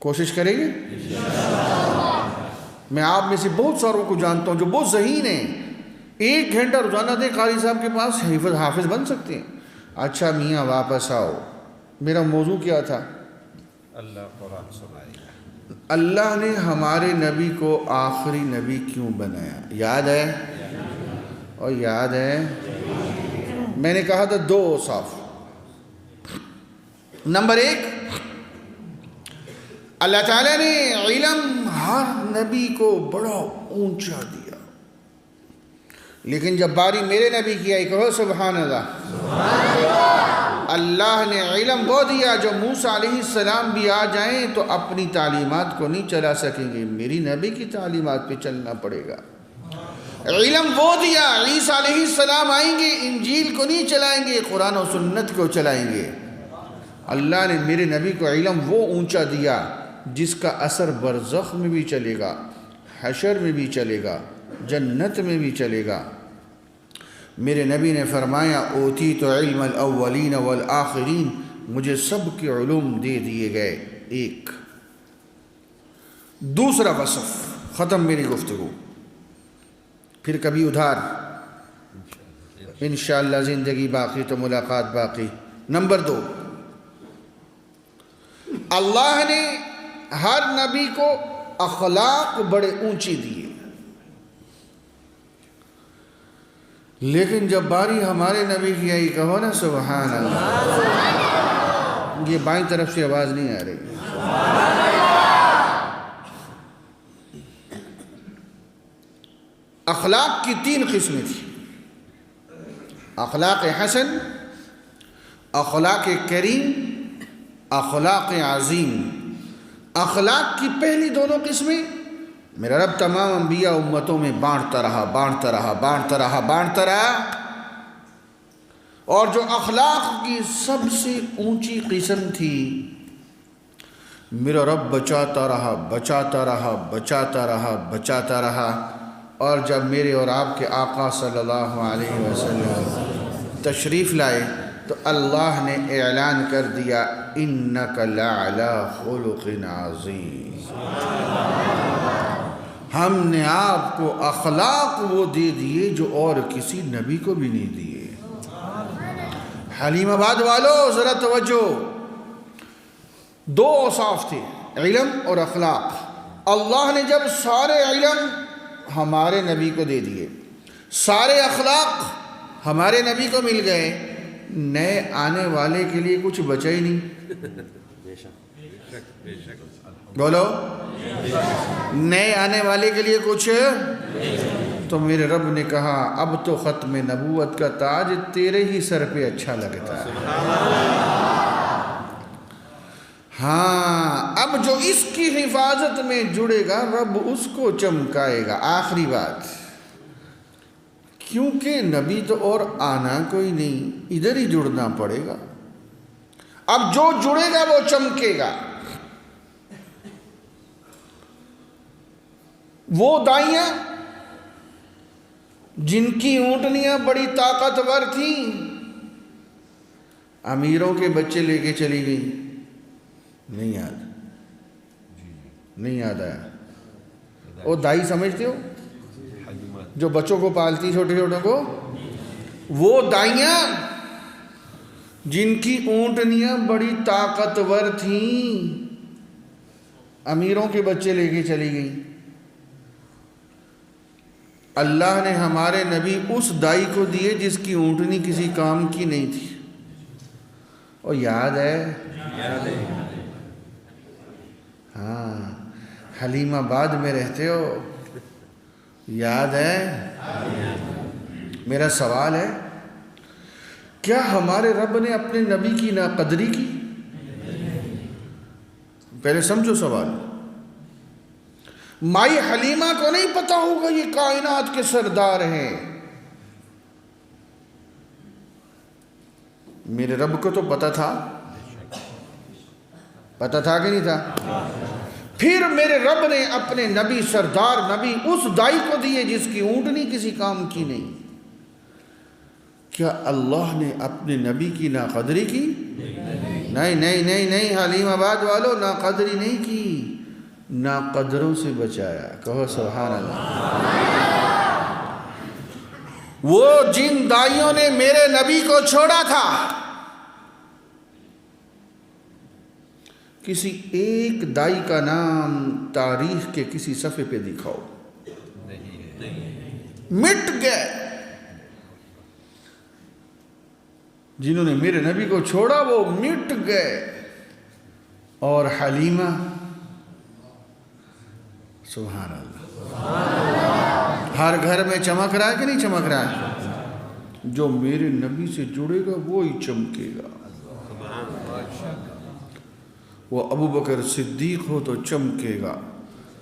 S1: کوشش کریں گے. میں آپ میں سے بہت ساروں کو جانتا ہوں جو بہت ذہین ہیں, 1 گھنٹہ روزانہ دیں قاری صاحب کے پاس, حافظ بن سکتے ہیں. اچھا میاں واپس آؤ, میرا موضوع کیا تھا؟
S2: اللہ قرآن سنائے گا.
S1: اللہ نے ہمارے نبی کو آخری نبی کیوں بنایا؟ یاد ہے؟ اور یاد ہے میں نے کہا تھا 2 اوصاف. نمبر 1, اللہ تعالیٰ نے علم ہر نبی کو بڑا اونچا دیا, لیکن جب باری میرے نبی کی آئی, کہو سبحان اللہ. اللہ نے علم وہ دیا جو موسیٰ علیہ السلام بھی آ جائیں تو اپنی تعلیمات کو نہیں چلا سکیں گے, میری نبی کی تعلیمات پہ چلنا پڑے گا. علم وہ دیا, عیسیٰ علیہ السلام آئیں گے انجیل کو نہیں چلائیں گے, قرآن و سنت کو چلائیں گے. اللہ نے میرے نبی کو علم وہ اونچا دیا جس کا اثر برزخ میں بھی چلے گا, حشر میں بھی چلے گا, جنت میں بھی چلے گا. میرے نبی نے فرمایا اوتیت علم الاولین والآخرین, مجھے سب کے علوم دے دیے گئے. 1 دوسرا وصف, ختم میری گفتگو, پھر کبھی ادھار انشاءاللہ, زندگی باقی تو ملاقات باقی. نمبر 2, اللہ نے ہر نبی کو اخلاق بڑے اونچی دیے, لیکن جب باری ہمارے نبی کی آئی, کہو نا سبحان اللہ. یہ بائیں طرف سے آواز نہیں آ رہی. اخلاق کی 3 قسمیں تھیں, اخلاق حسن, اخلاق کریم, اخلاق عظیم. اخلاق کی پہلی 2 قسمیں میرا رب تمام انبیاء امتوں میں بانٹتا رہا. اور جو اخلاق کی سب سے اونچی قسم تھی, میرا رب بچاتا رہا. اور جب میرے اور آپ کے آقا صلی اللہ علیہ وسلم تشریف لائے تو اللہ نے اعلان کر دیا انک لعلی خلق عظیم. ہم نے آپ کو اخلاق وہ دے دیے جو اور کسی نبی کو بھی نہیں دیے. حلیم آباد والو ذرا توجہ, 2 اوصاف تھے, علم اور اخلاق. اللہ نے جب سارے علم ہمارے نبی کو دے دیے, سارے اخلاق ہمارے نبی کو مل گئے, نئے آنے والے کے لیے کچھ بچا ہی نہیں. بولو, نئے آنے والے کے لیے کچھ. تو میرے رب نے کہا اب تو ختم نبوت کا تاج تیرے ہی سر پہ اچھا لگتا ہے. ہاں, اب جو اس کی حفاظت میں جڑے گا رب اس کو چمکائے گا. آخری بات, کیونکہ نبی تو اور آنا کوئی نہیں, ادھر ہی جڑنا پڑے گا. اب جو جڑے گا وہ چمکے گا. وہ دائیاں جن کی اونٹنیاں بڑی طاقتور تھیں, امیروں کے بچے لے کے چلی گئی, نہیں یاد آیا. وہ دائی سمجھتے ہو جو بچوں کو پالتی چھوٹے چھوٹوں کو, وہ دائیاں جن کی اونٹنیاں بڑی طاقتور تھیں, امیروں کے بچے لے کے چلی گئی. اللہ نے ہمارے نبی اس دائی کو دیے جس کی اونٹنی کسی کام کی نہیں تھی. اور یاد ہے؟ ہاں, حلیم آباد میں رہتے ہو, یاد ہے؟ میرا سوال ہے, کیا ہمارے رب نے اپنے نبی کی ناقدری کی؟ پہلے سمجھو سوال. مائی حلیمہ کو نہیں پتا ہوگا یہ کائنات کے سردار ہیں, میرے رب کو تو پتا تھا. پتہ تھا کہ نہیں تھا؟ پھر میرے رب نے اپنے نبی سردار نبی اس دائی کو دیے جس کی اونٹنی کسی کام کی نہیں۔ کیا اللہ نے اپنے نبی کی ناقدری کی؟ نہیں نہیں نہیں نہیں، حلیم آباد والو، ناقدری نہیں کی، ناقدروں سے بچایا۔ کہو سبحان اللہ۔ وہ جن دائیوں نے میرے نبی کو چھوڑا تھا، کسی ایک دائی کا نام تاریخ کے کسی صفحے پہ دکھاؤ، مٹ گئے۔ جنہوں نے میرے نبی کو چھوڑا وہ مٹ گئے، اور حلیمہ، سبحان اللہ، ہر گھر میں چمک رہا ہے کہ نہیں چمک رہا ہے؟ جو میرے نبی سے جڑے گا وہی چمکے گا۔ وہ ابو بکر صدیق ہو تو چمکے گا،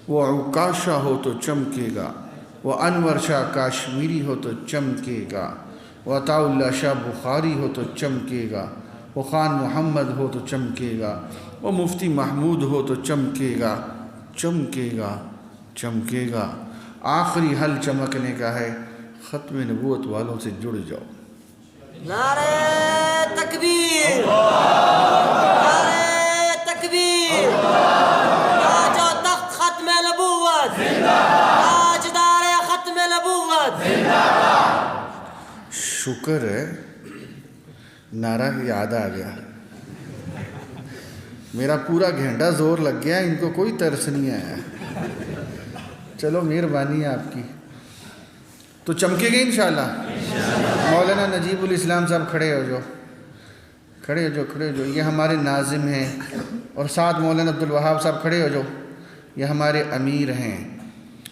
S1: وہ عکاشہ ہو تو چمکے گا، وہ انور شاہ کاشمیری ہو تو چمکے گا، وہ عطا اللہ شاہ بخاری ہو تو چمکے گا، وہ خان محمد ہو تو چمکے گا، وہ مفتی محمود ہو تو چمکے گا، چمکے گا، چمکے گا۔ آخری حل چمکنے کا ہے، ختم نبوت والوں سے جڑ جاؤ۔
S3: نعرہ تکبیر، نعرہ تکبیر، تاج و تخت ختم نبوت، تاجدار ختم نبوت۔
S1: شکر ہے نعرہ یاد آ گیا، میرا پورا گھنٹہ زور لگ گیا، ان کو کوئی ترس نہیں آیا۔ چلو مہربانی ہے آپ کی، تو چمکے گے انشاءاللہ۔ مولانا نجیب الاسلام صاحب کھڑے ہو جو، کھڑے ہو جو، کھڑے ہو جو، یہ ہمارے ناظم ہیں، اور ساتھ مولانا عبدالوہاب صاحب کھڑے ہو جو، یہ ہمارے امیر ہیں۔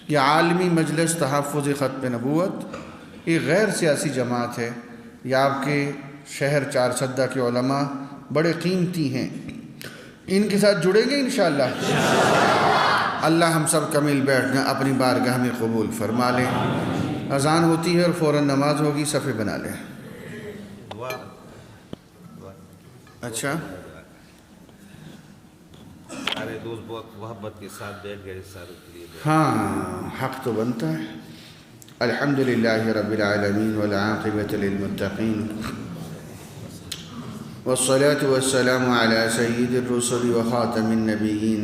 S1: یہ عالمی مجلس تحفظ ختم نبوت یہ غیر سیاسی جماعت ہے، یہ آپ کے شہر چارسدہ کے علماء بڑے قیمتی ہیں، ان کے ساتھ جڑیں گے انشاءاللہ۔ اللہ ہم سب کا مل بیٹھنا اپنی بارگاہ میں قبول فرما لیں۔ اذان ہوتی ہے اور فوراً نماز ہوگی، صفحے بنا لیں۔ اچھا،
S2: سارے دوست بہت محبت کے ساتھ بیٹھ گئے سارے کے لیے۔
S1: ہاں حق تو بنتا ہے۔ الحمدللہ رب العالمین والعاقبۃ للمتقین والصلاة والسلام علی سید الرسل وخاتم النبیین۔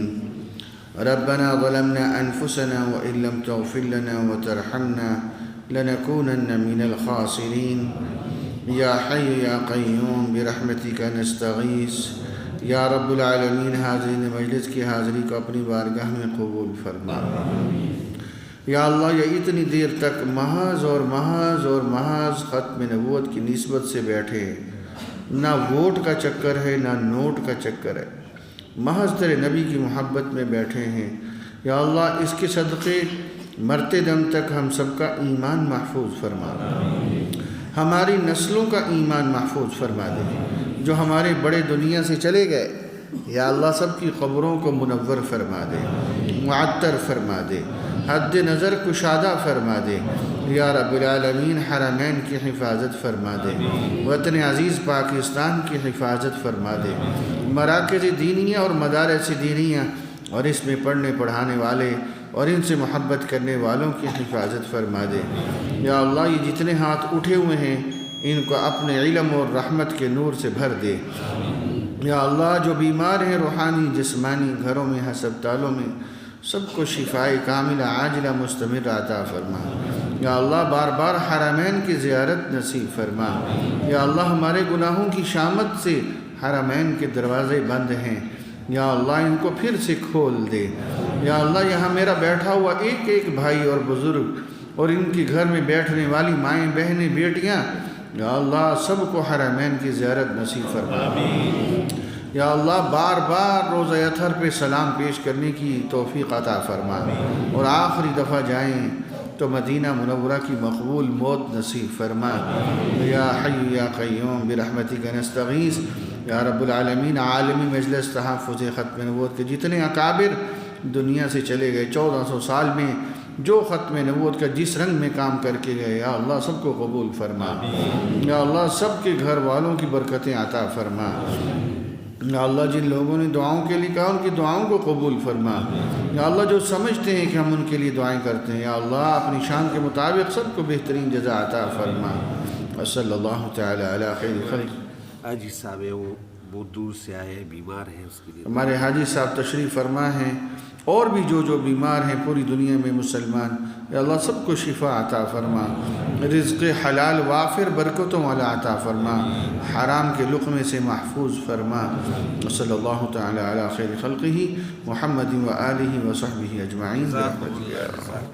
S1: ربنا ظلمنا انفسنا وان لم تغفر لنا وترحمنا لنكونن من الخاسرین۔ یا حی یا قیوم برحمتک نستغیث۔ یا رب العالمین حاضرین مجلس کی حاضری کو اپنی بارگاہ میں قبول فرما۔ یا اللہ یہ اتنی دیر تک محض اور محض اور محض ختم نبوت کی نسبت سے بیٹھے، نہ ووٹ کا چکر ہے نہ نوٹ کا چکر ہے، محض تیرے نبی کی محبت میں بیٹھے ہیں۔ یا اللہ اس کے صدقے مرتے دم تک ہم سب کا ایمان محفوظ فرما، ہماری نسلوں کا ایمان محفوظ فرما دے۔ جو ہمارے بڑے دنیا سے چلے گئے، یا اللہ سب کی قبروں کو منور فرما دے، معطر فرما دے، حد نظر کشادہ فرما دے۔ یا رب العالمین حرمین کی حفاظت فرما دے، وطن عزیز پاکستان کی حفاظت فرما دے، مراکز دینیہ اور مدارس دینیہ اور اس میں پڑھنے پڑھانے والے اور ان سے محبت کرنے والوں کی حفاظت فرما دے۔ یا اللہ یہ جتنے ہاتھ اٹھے ہوئے ہیں ان کو اپنے علم اور رحمت کے نور سے بھر دے۔ یا اللہ جو بیمار ہیں روحانی جسمانی گھروں میں ہسپتالوں میں، سب کو شفائے کاملہ عاجلہ مستمر عطا فرما۔ یا اللہ بار بار حرمین کی زیارت نصیب فرما۔ یا اللہ ہمارے گناہوں کی شامت سے حرمین کے دروازے بند ہیں، یا اللہ ان کو پھر سے کھول دے۔ یا اللہ یہاں میرا بیٹھا ہوا ایک ایک بھائی اور بزرگ اور ان کے گھر میں بیٹھنے والی مائیں بہنیں بیٹیاں، یا اللہ سب کو حرمین کی زیارت نصیب فرما۔ یا اللہ بار بار روزہ اطہر پہ سلام پیش کرنے کی توفیق عطا فرما، اور آخری دفعہ جائیں تو مدینہ منورہ کی مقبول موت نصیب فرما۔ یا حی یا قیوم برحمتک نستغیث۔ یا رب العالمین عالمی مجلس تحفظ ختم نبوت کے جتنے اکابر دنیا سے چلے گئے 1400 سال میں، جو ختم نبوت کا جس رنگ میں کام کر کے گئے، یا اللہ سب کو قبول فرما۔ یا اللہ سب کے گھر والوں کی برکتیں عطا فرما۔ یا اللہ جن لوگوں نے دعاؤں کے لیے کہا ان کی دعاؤں کو قبول فرما. یا اللہ جو سمجھتے ہیں کہ ہم ان کے لیے دعائیں کرتے ہیں، یا اللہ اپنی شان کے مطابق سب کو بہترین جزا عطا فرما. وصلی اللہ تعالی علی خیر خلق.
S2: حاجی صاحب ہے وہ بہت دور سے آئے ہیں، بیمار ہیں، اس کے لیے
S1: ہمارے حاجی صاحب تشریف فرما ہیں، اور بھی جو بیمار ہیں پوری دنیا میں مسلمان، یا اللہ سب کو شفا عطا فرما، رزق حلال وافر برکتوں والا عطا فرما، حرام کے لقمے سے محفوظ فرما. صلی اللہ تعالی علی خیر خلقہ محمد و آلہ و صحبہ اجمعین برحمتک یا ارحم.